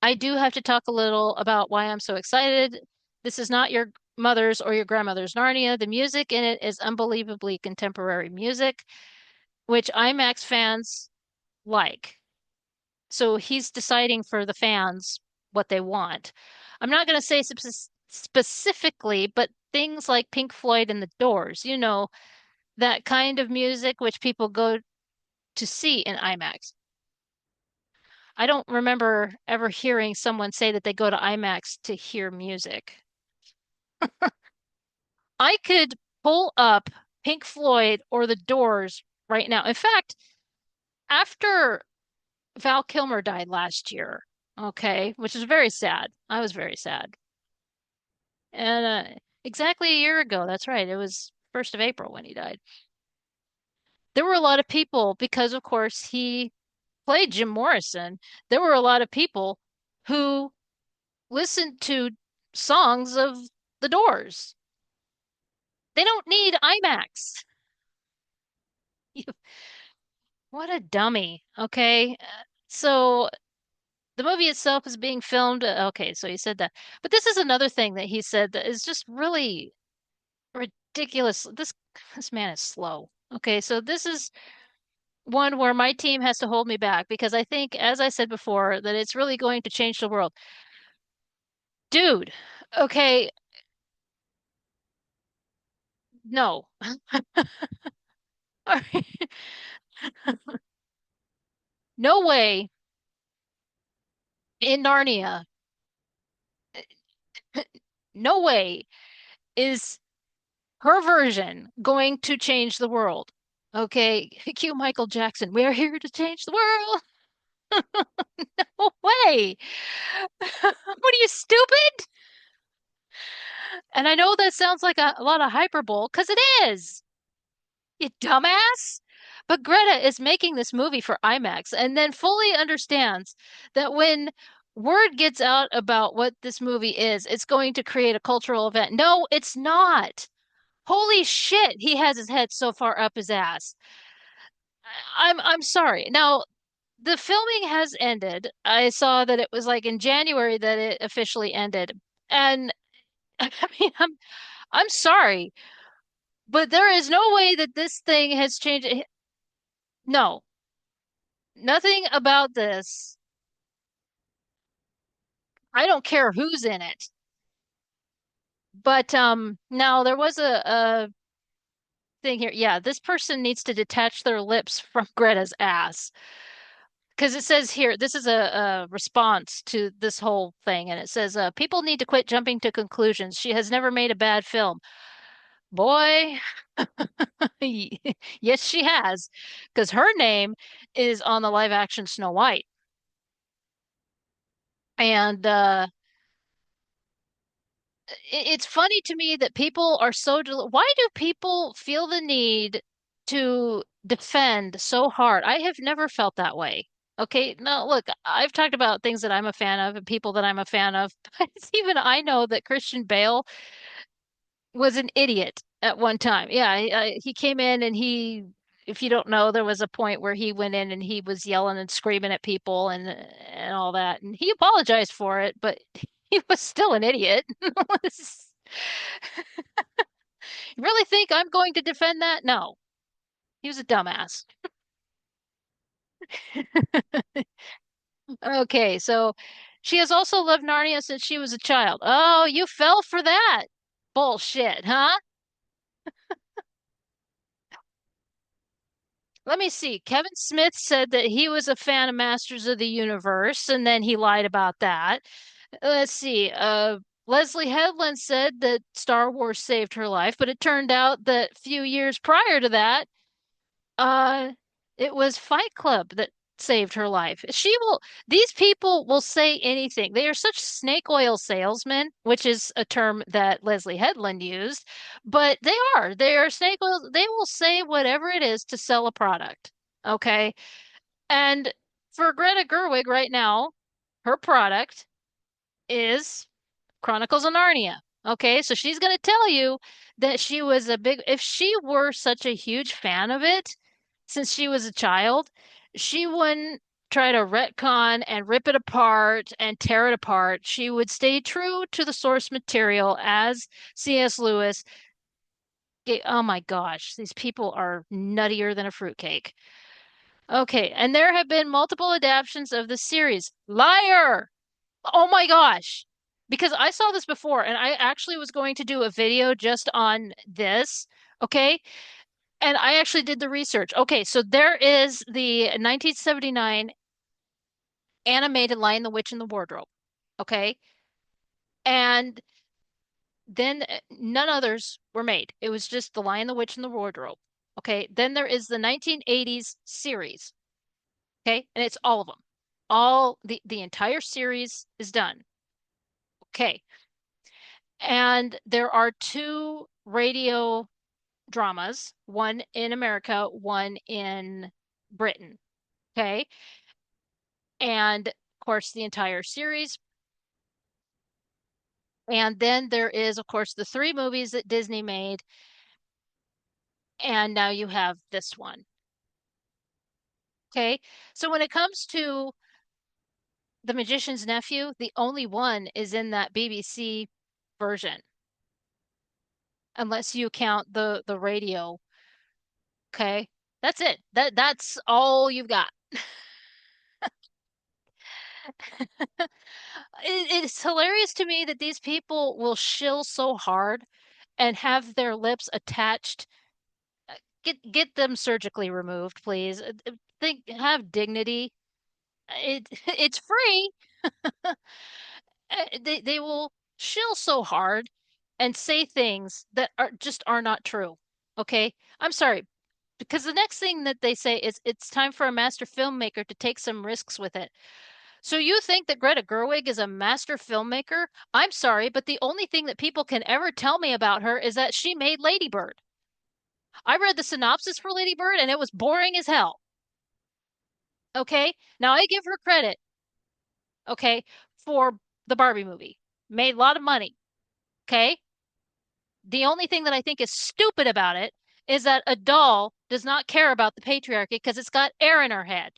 I do have to talk a little about why I'm so excited. This is not your mother's or your grandmother's Narnia. The music in it is unbelievably contemporary music, which IMAX fans like. So he's deciding for the fans what they want. I'm not going to say specifically, but things like Pink Floyd and The Doors, that kind of music which people go to see in IMAX. I don't remember ever hearing someone say that they go to IMAX to hear music. I could pull up Pink Floyd or The Doors right now. In fact, after Val Kilmer died last year, okay, which is very sad. I was very sad. And exactly a year ago, that's right. It was 1st of April when he died. There were a lot of people because, of course, he played Jim Morrison. There were a lot of people who listened to songs of The Doors. They don't need IMAX. What a dummy. Okay. So the movie itself is being filmed. Okay, so he said that. But this is another thing that he said that is just really ridiculous. This man is slow. Okay, so this is one where my team has to hold me back because I think, as I said before, that it's really going to change the world. Dude, okay, no. No way in Narnia, no way is her version going to change the world. Okay, cue Michael Jackson. We're here to change the world. No way. What are you, stupid? And I know that sounds like a lot of hyperbole, because it is. You dumbass. But Greta is making this movie for IMAX and then fully understands that when word gets out about what this movie is, it's going to create a cultural event. No, it's not. Holy shit, he has his head so far up his ass. I'm sorry. Now, the filming has ended. I saw that it was like in January that it officially ended. And I mean, I'm sorry, but there is no way that this thing has changed. No, nothing about this. I don't care who's in it. But now there was a thing here. Yeah, this person needs to detach their lips from Greta's ass. Because it says here, this is a response to this whole thing, and it says, people need to quit jumping to conclusions. She has never made a bad film. Boy, yes, she has, because her name is on the live action Snow White. And it's funny to me that people are so, why do people feel the need to defend so hard? I have never felt that way. Okay, no, look, I've talked about things that I'm a fan of and people that I'm a fan of. But even I know that Christian Bale was an idiot at one time. Yeah, he came in and if you don't know, there was a point where he went in and he was yelling and screaming at people and all that, and he apologized for it, but he was still an idiot. You really think I'm going to defend that? No, he was a dumbass. Okay, so she has also loved Narnia since she was a child. Oh, you fell for that bullshit, huh? Let me see. Kevin Smith said that he was a fan of Masters of the Universe, and then he lied about that. Let's see. Leslie Headland said that Star Wars saved her life, but it turned out that a few years prior to that, uh, it was Fight Club that saved her life. These people will say anything. They are such snake oil salesmen, which is a term that Leslie Headland used, but they are snake oil. They will say whatever it is to sell a product. Okay. And for Greta Gerwig right now, her product is Chronicles of Narnia. Okay, so she's going to tell you that if she were such a huge fan of it since she was a child, she wouldn't try to retcon and rip it apart and tear it apart. She would stay true to the source material as C.S. Lewis. Oh my gosh, these people are nuttier than a fruitcake. Okay, and there have been multiple adaptations of the series. Liar! Oh my gosh. Because I saw this before and I actually was going to do a video just on this. Okay. And I actually did the research. Okay. So there is the 1979 animated Lion, the Witch, and the Wardrobe. Okay. And then none others were made. It was just the Lion, the Witch, and the Wardrobe. Okay. Then there is the 1980s series. Okay. And it's all of them. The entire series is done. Okay. And there are two radio dramas, one in America, one in Britain. Okay. And of course, the entire series. And then there is, of course, the three movies that Disney made. And now you have this one. Okay. So when it comes to The Magician's Nephew, the only one is in that BBC version, unless you count the radio. Okay. That's it. That's all you've got. It's hilarious to me that these people will shill so hard and have their lips attached. Get them surgically removed, please. Think have dignity. It's free. They will shill so hard and say things that are not true. Okay? I'm sorry. Because the next thing that they say is it's time for a master filmmaker to take some risks with it. So you think that Greta Gerwig is a master filmmaker? I'm sorry, but the only thing that people can ever tell me about her is that she made Lady Bird. I read the synopsis for Lady Bird and it was boring as hell. Okay? Now I give her credit, okay, for the Barbie movie. Made a lot of money. Okay? The only thing that I think is stupid about it is that a doll does not care about the patriarchy because it's got air in her head.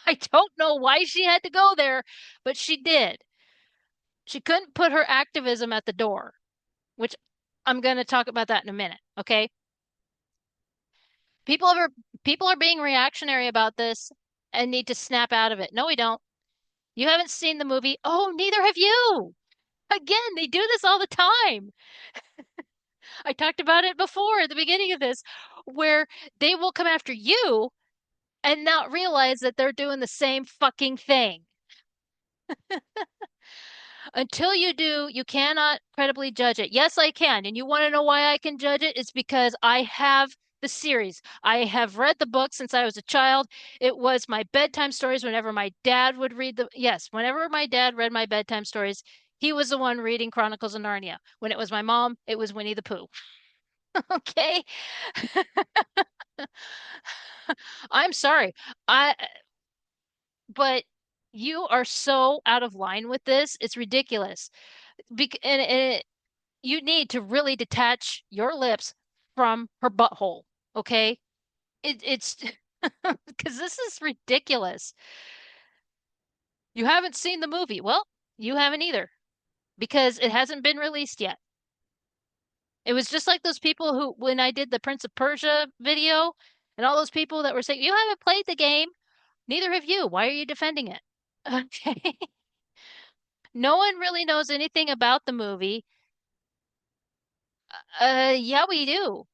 I don't know why she had to go there, but she did. She couldn't put her activism at the door, which I'm going to talk about that in a minute. Okay. People are people are being reactionary about this and need to snap out of it. No, we don't. You haven't seen the movie. Oh, neither have you. Again, they do this all the time. I talked about it before at the beginning of this, where they will come after you and not realize that they're doing the same fucking thing. Until you do, you cannot credibly judge it. Yes, I can. And you want to know why I can judge it? It's because I have the series. I have read the book since I was a child. It was my bedtime stories whenever my dad would read yes, whenever my dad read my bedtime stories, he was the one reading Chronicles of Narnia. When it was my mom, it was Winnie the Pooh. Okay? I'm sorry. I but you are so out of line with this. It's ridiculous. And you need to really detach your lips from her butthole, okay? It's because this is ridiculous. You haven't seen the movie. Well, you haven't either because it hasn't been released yet. It was just like those people who, when I did the Prince of Persia video, and all those people that were saying, you haven't played the game. Neither have you. Why are you defending it? Okay. No one really knows anything about the movie. Yeah, we do.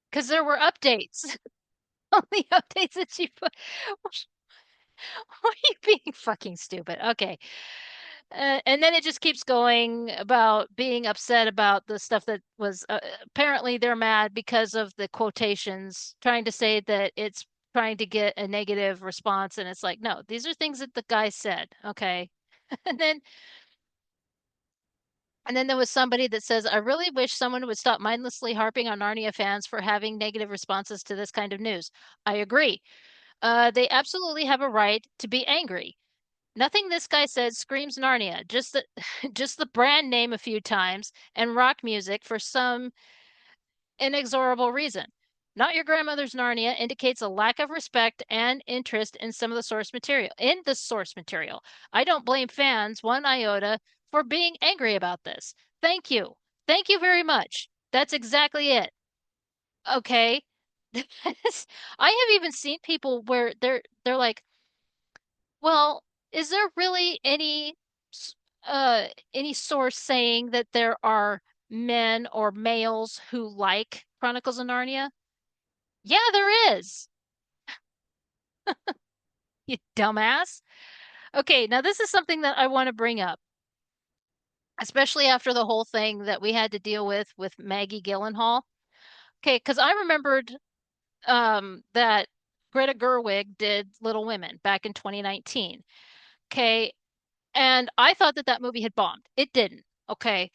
Because there were updates. Only updates that you put. Why are you being fucking stupid? Okay. And then it just keeps going about being upset about the stuff that was apparently they're mad because of the quotations, trying to say that it's trying to get a negative response, and it's like, no, these are things that the guy said, okay? And then and then there was somebody that says, I really wish someone would stop mindlessly harping on Narnia fans for having negative responses to this kind of news. I agree. They absolutely have a right to be angry. Nothing this guy said screams Narnia, just the just the brand name a few times and rock music for some inexorable reason. Not your grandmother's Narnia indicates a lack of respect and interest in some of the source material. In the source material, I don't blame fans one iota for being angry about this. Thank you. Thank you very much. That's exactly it. Okay. I have even seen people where they're like, well, is there really any source saying that there are men or males who like Chronicles of Narnia? Yeah, there is. You dumbass. Okay, now this is something that I want to bring up, especially after the whole thing that we had to deal with Maggie Gyllenhaal. Okay, because I remembered that Greta Gerwig did Little Women back in 2019. Okay, and I thought that that movie had bombed. It didn't. Okay,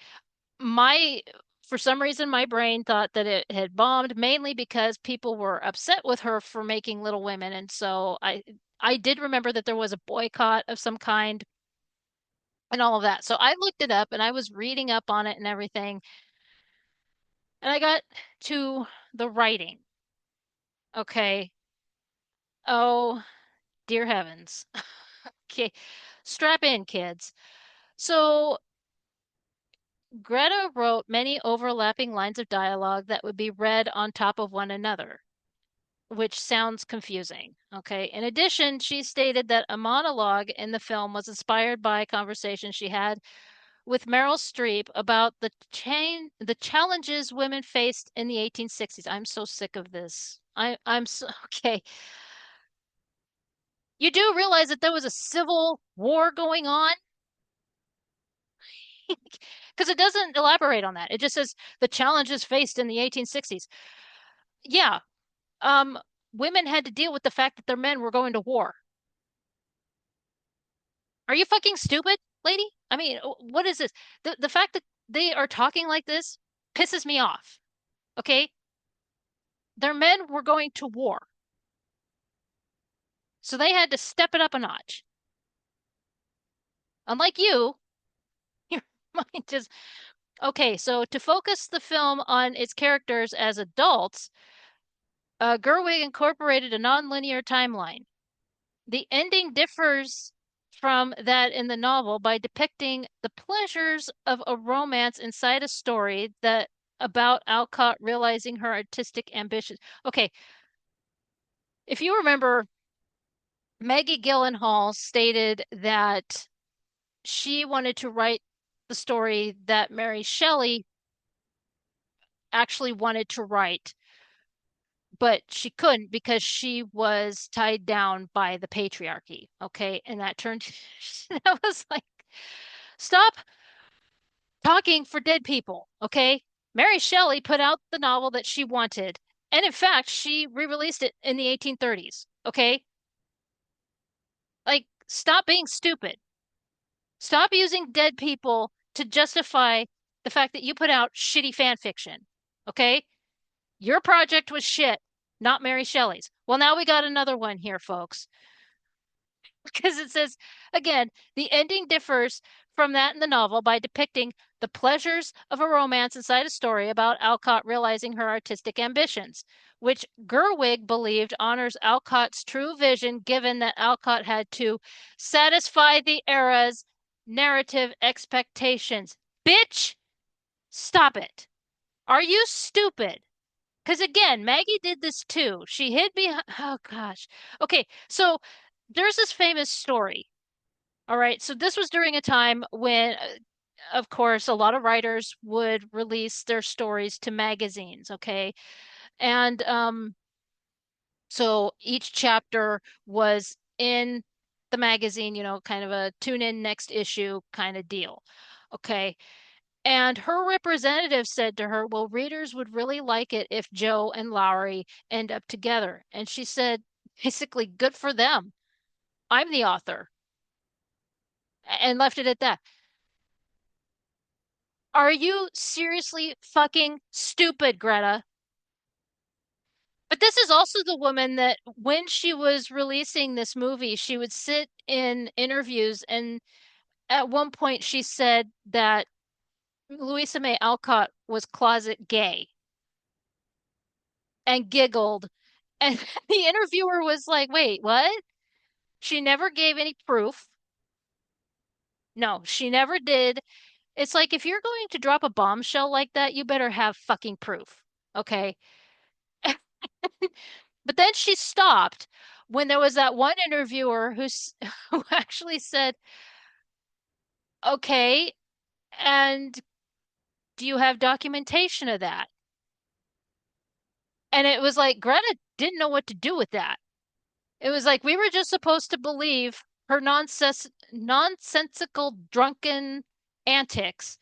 my for some reason my brain thought that it had bombed mainly because people were upset with her for making Little Women, and so I did remember that there was a boycott of some kind and all of that. So I looked it up and I was reading up on it and everything, and I got to the writing. Okay. Oh, dear heavens. Okay. Strap in, kids. So Greta wrote many overlapping lines of dialogue that would be read on top of one another, which sounds confusing. Okay. In addition, she stated that a monologue in the film was inspired by a conversation she had with Meryl Streep about the challenges women faced in the 1860s. I'm so sick of this. I'm so okay. You do realize that there was a civil war going on? Because it doesn't elaborate on that. It just says the challenges faced in the 1860s. Yeah, um, women had to deal with the fact that their men were going to war. Are you fucking stupid, lady? I mean, what is this? The fact that they are talking like this pisses me off. Okay? Their men were going to war. So they had to step it up a notch. Unlike you, your mind just okay. So to focus the film on its characters as adults, Gerwig incorporated a non-linear timeline. The ending differs from that in the novel by depicting the pleasures of a romance inside a story that about Alcott realizing her artistic ambitions. Okay, if you remember, Maggie Gyllenhaal stated that she wanted to write the story that Mary Shelley actually wanted to write, but she couldn't because she was tied down by the patriarchy. Okay. And that turned, that was like, stop talking for dead people. Okay. Mary Shelley put out the novel that she wanted. And in fact, she re released it in the 1830s. Okay. Like, stop being stupid. Stop using dead people to justify the fact that you put out shitty fan fiction. Okay? Your project was shit, not Mary Shelley's. Well, now we got another one here, folks. Because it says, again, the ending differs from that in the novel by depicting the pleasures of a romance inside a story about Alcott realizing her artistic ambitions, which Gerwig believed honors Alcott's true vision, given that Alcott had to satisfy the era's narrative expectations. Bitch, stop it. Are you stupid? Because again, Maggie did this too. She hid behind, oh gosh. Okay, so there's this famous story. All right, so this was during a time when, of course, a lot of writers would release their stories to magazines, okay? And so each chapter was in the magazine, kind of a tune in next issue kind of deal. Okay. And her representative said to her, well, readers would really like it if Joe and Lowry end up together. And she said, Basically, good for them. I'm the author, and left it at that. Are you seriously fucking stupid, Greta? But this is also the woman that when she was releasing this movie, she would sit in interviews, and at one point she said that Louisa May Alcott was closet gay and giggled. And the interviewer was like, wait, what? She never gave any proof. No, she never did. It's like if you're going to drop a bombshell like that, you better have fucking proof. Okay. But then she stopped when there was that one interviewer who actually said, "Okay, and do you have documentation of that?" And it was like Greta didn't know what to do with that. It was like we were just supposed to believe her nonsensical drunken antics.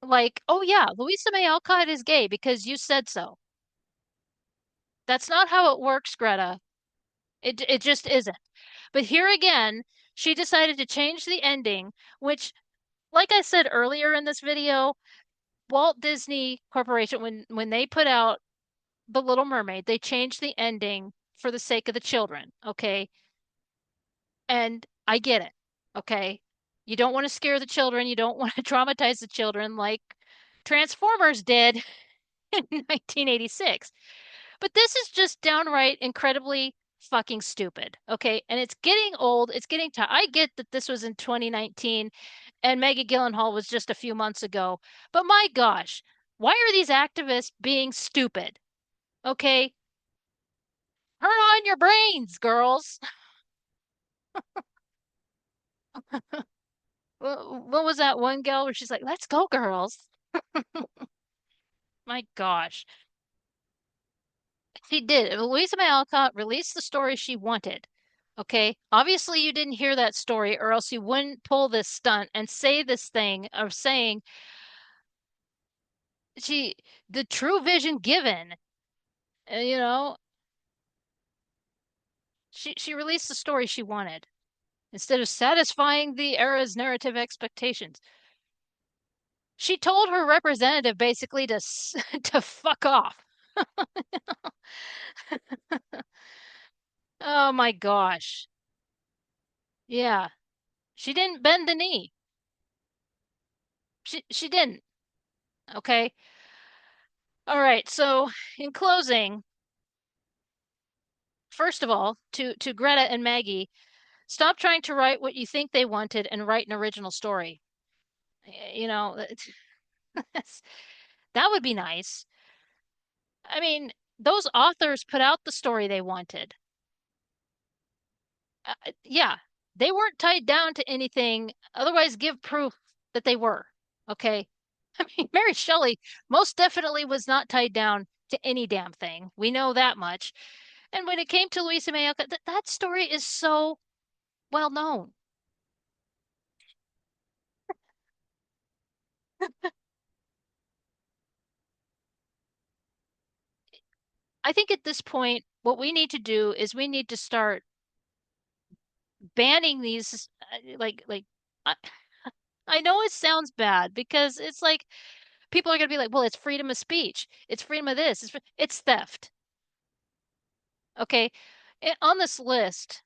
Like, "Oh yeah, Louisa May Alcott is gay because you said so." That's not how it works, Greta. It just isn't. But here again, she decided to change the ending, which, like I said earlier in this video, Walt Disney Corporation, when they put out The Little Mermaid, they changed the ending for the sake of the children, okay? And I get it, okay? You don't want to scare the children, you don't want to traumatize the children like Transformers did in 1986. But this is just downright incredibly fucking stupid. Okay. And it's getting old. It's getting tired. I get that this was in 2019 and Maggie Gyllenhaal was just a few months ago. But my gosh, why are these activists being stupid? Okay. Turn on your brains, girls. What was that one gal where she's like, let's go, girls? My gosh. She did. Louisa May Alcott released the story she wanted. Okay. Obviously, you didn't hear that story, or else you wouldn't pull this stunt and say this thing of saying she, the true vision given, you know, she released the story she wanted instead of satisfying the era's narrative expectations. She told her representative basically to to fuck off. Oh my gosh. Yeah. She didn't bend the knee. She didn't. Okay. All right. So, in closing, first of all, to Greta and Maggie, stop trying to write what you think they wanted and write an original story. You know, that would be nice. I mean, those authors put out the story they wanted. Yeah, they weren't tied down to anything. Otherwise, give proof that they were. Okay. I mean, Mary Shelley most definitely was not tied down to any damn thing. We know that much. And when it came to Louisa May Alcott, that story is so well known. I think at this point, what we need to do is we need to start banning these, like, I, I know it sounds bad because it's like people are going to be like, well, it's freedom of speech. It's freedom of this. It's theft. Okay. On this list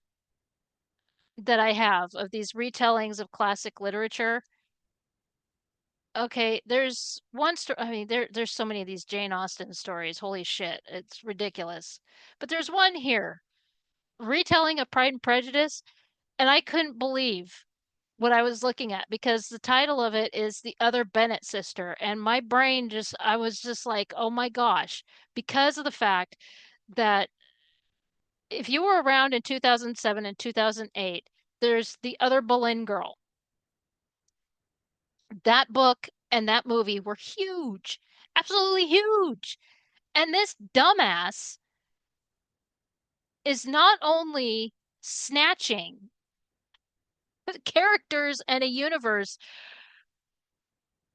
that I have of these retellings of classic literature, okay, there's one story. I mean, there's so many of these Jane Austen stories. Holy shit. It's ridiculous. But there's one here, retelling of Pride and Prejudice, and I couldn't believe what I was looking at because the title of it is The Other Bennett Sister. And my brain just, I was just like, oh my gosh, because of the fact that if you were around in 2007 and 2008, there's The Other Boleyn Girl. That book and that movie were huge, absolutely huge. And this dumbass is not only snatching characters and a universe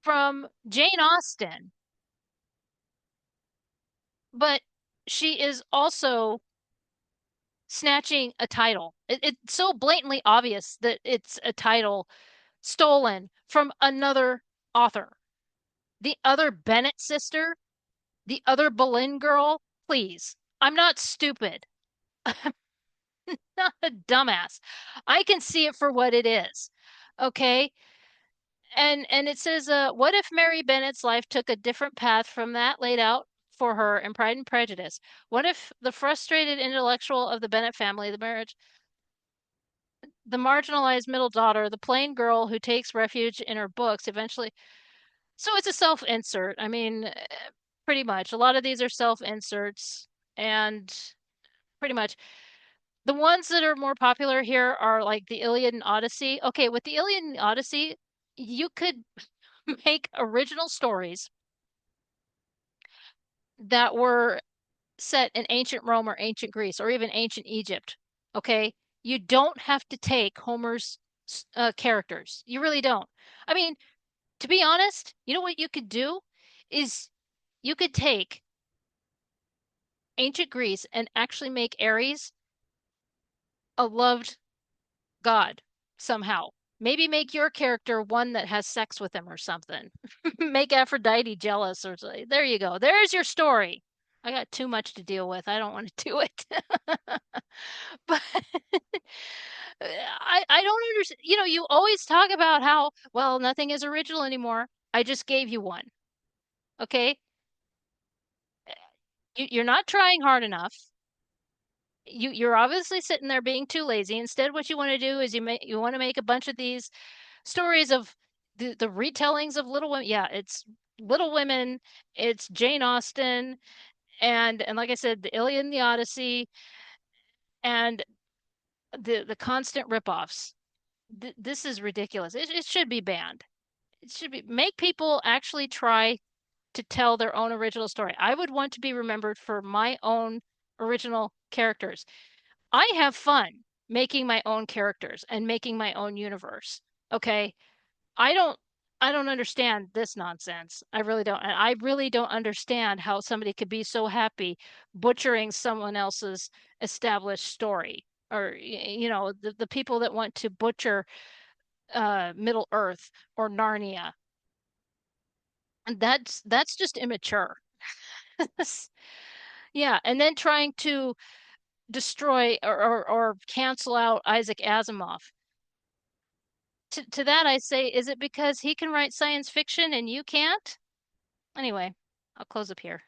from Jane Austen, but she is also snatching a title. It's so blatantly obvious that it's a title stolen from another author. The other Bennett sister, the other Boleyn girl, please. I'm not stupid. I'm not a dumbass. I can see it for what it is. Okay? And it says, what if Mary Bennett's life took a different path from that laid out for her in Pride and Prejudice? What if the frustrated intellectual of the Bennett family, the marginalized middle daughter, the plain girl who takes refuge in her books, eventually. So it's a self insert. I mean, pretty much. A lot of these are self inserts, and pretty much the ones that are more popular here are like the Iliad and Odyssey. Okay, with the Iliad and Odyssey, you could make original stories that were set in ancient Rome or ancient Greece or even ancient Egypt. Okay, you don't have to take Homer's characters. You really don't. I mean, to be honest, you know what you could do is you could take ancient Greece and actually make Ares a loved god somehow. Maybe make your character one that has sex with him or something. Make Aphrodite jealous or something. There you go. There's your story. I got too much to deal with. I don't want to do it. But I don't understand. You know, you always talk about how, well, nothing is original anymore. I just gave you one. Okay? You're not trying hard enough. You're obviously sitting there being too lazy. Instead, what you want to do is you want to make a bunch of these stories of the retellings of Little Women. Yeah, it's Little Women, it's Jane Austen, and like I said, the Iliad and the Odyssey, and the constant ripoffs. This is ridiculous. It should be banned. It should be make people actually try to tell their own original story. I would want to be remembered for my own original characters. I have fun making my own characters and making my own universe. Okay? I don't I don't understand this nonsense. I really don't. And I really don't understand how somebody could be so happy butchering someone else's established story. Or you know, the people that want to butcher Middle Earth or Narnia. And that's just immature. Yeah, and then trying to destroy or cancel out Isaac Asimov. To that I say, is it because he can write science fiction and you can't? Anyway, I'll close up here.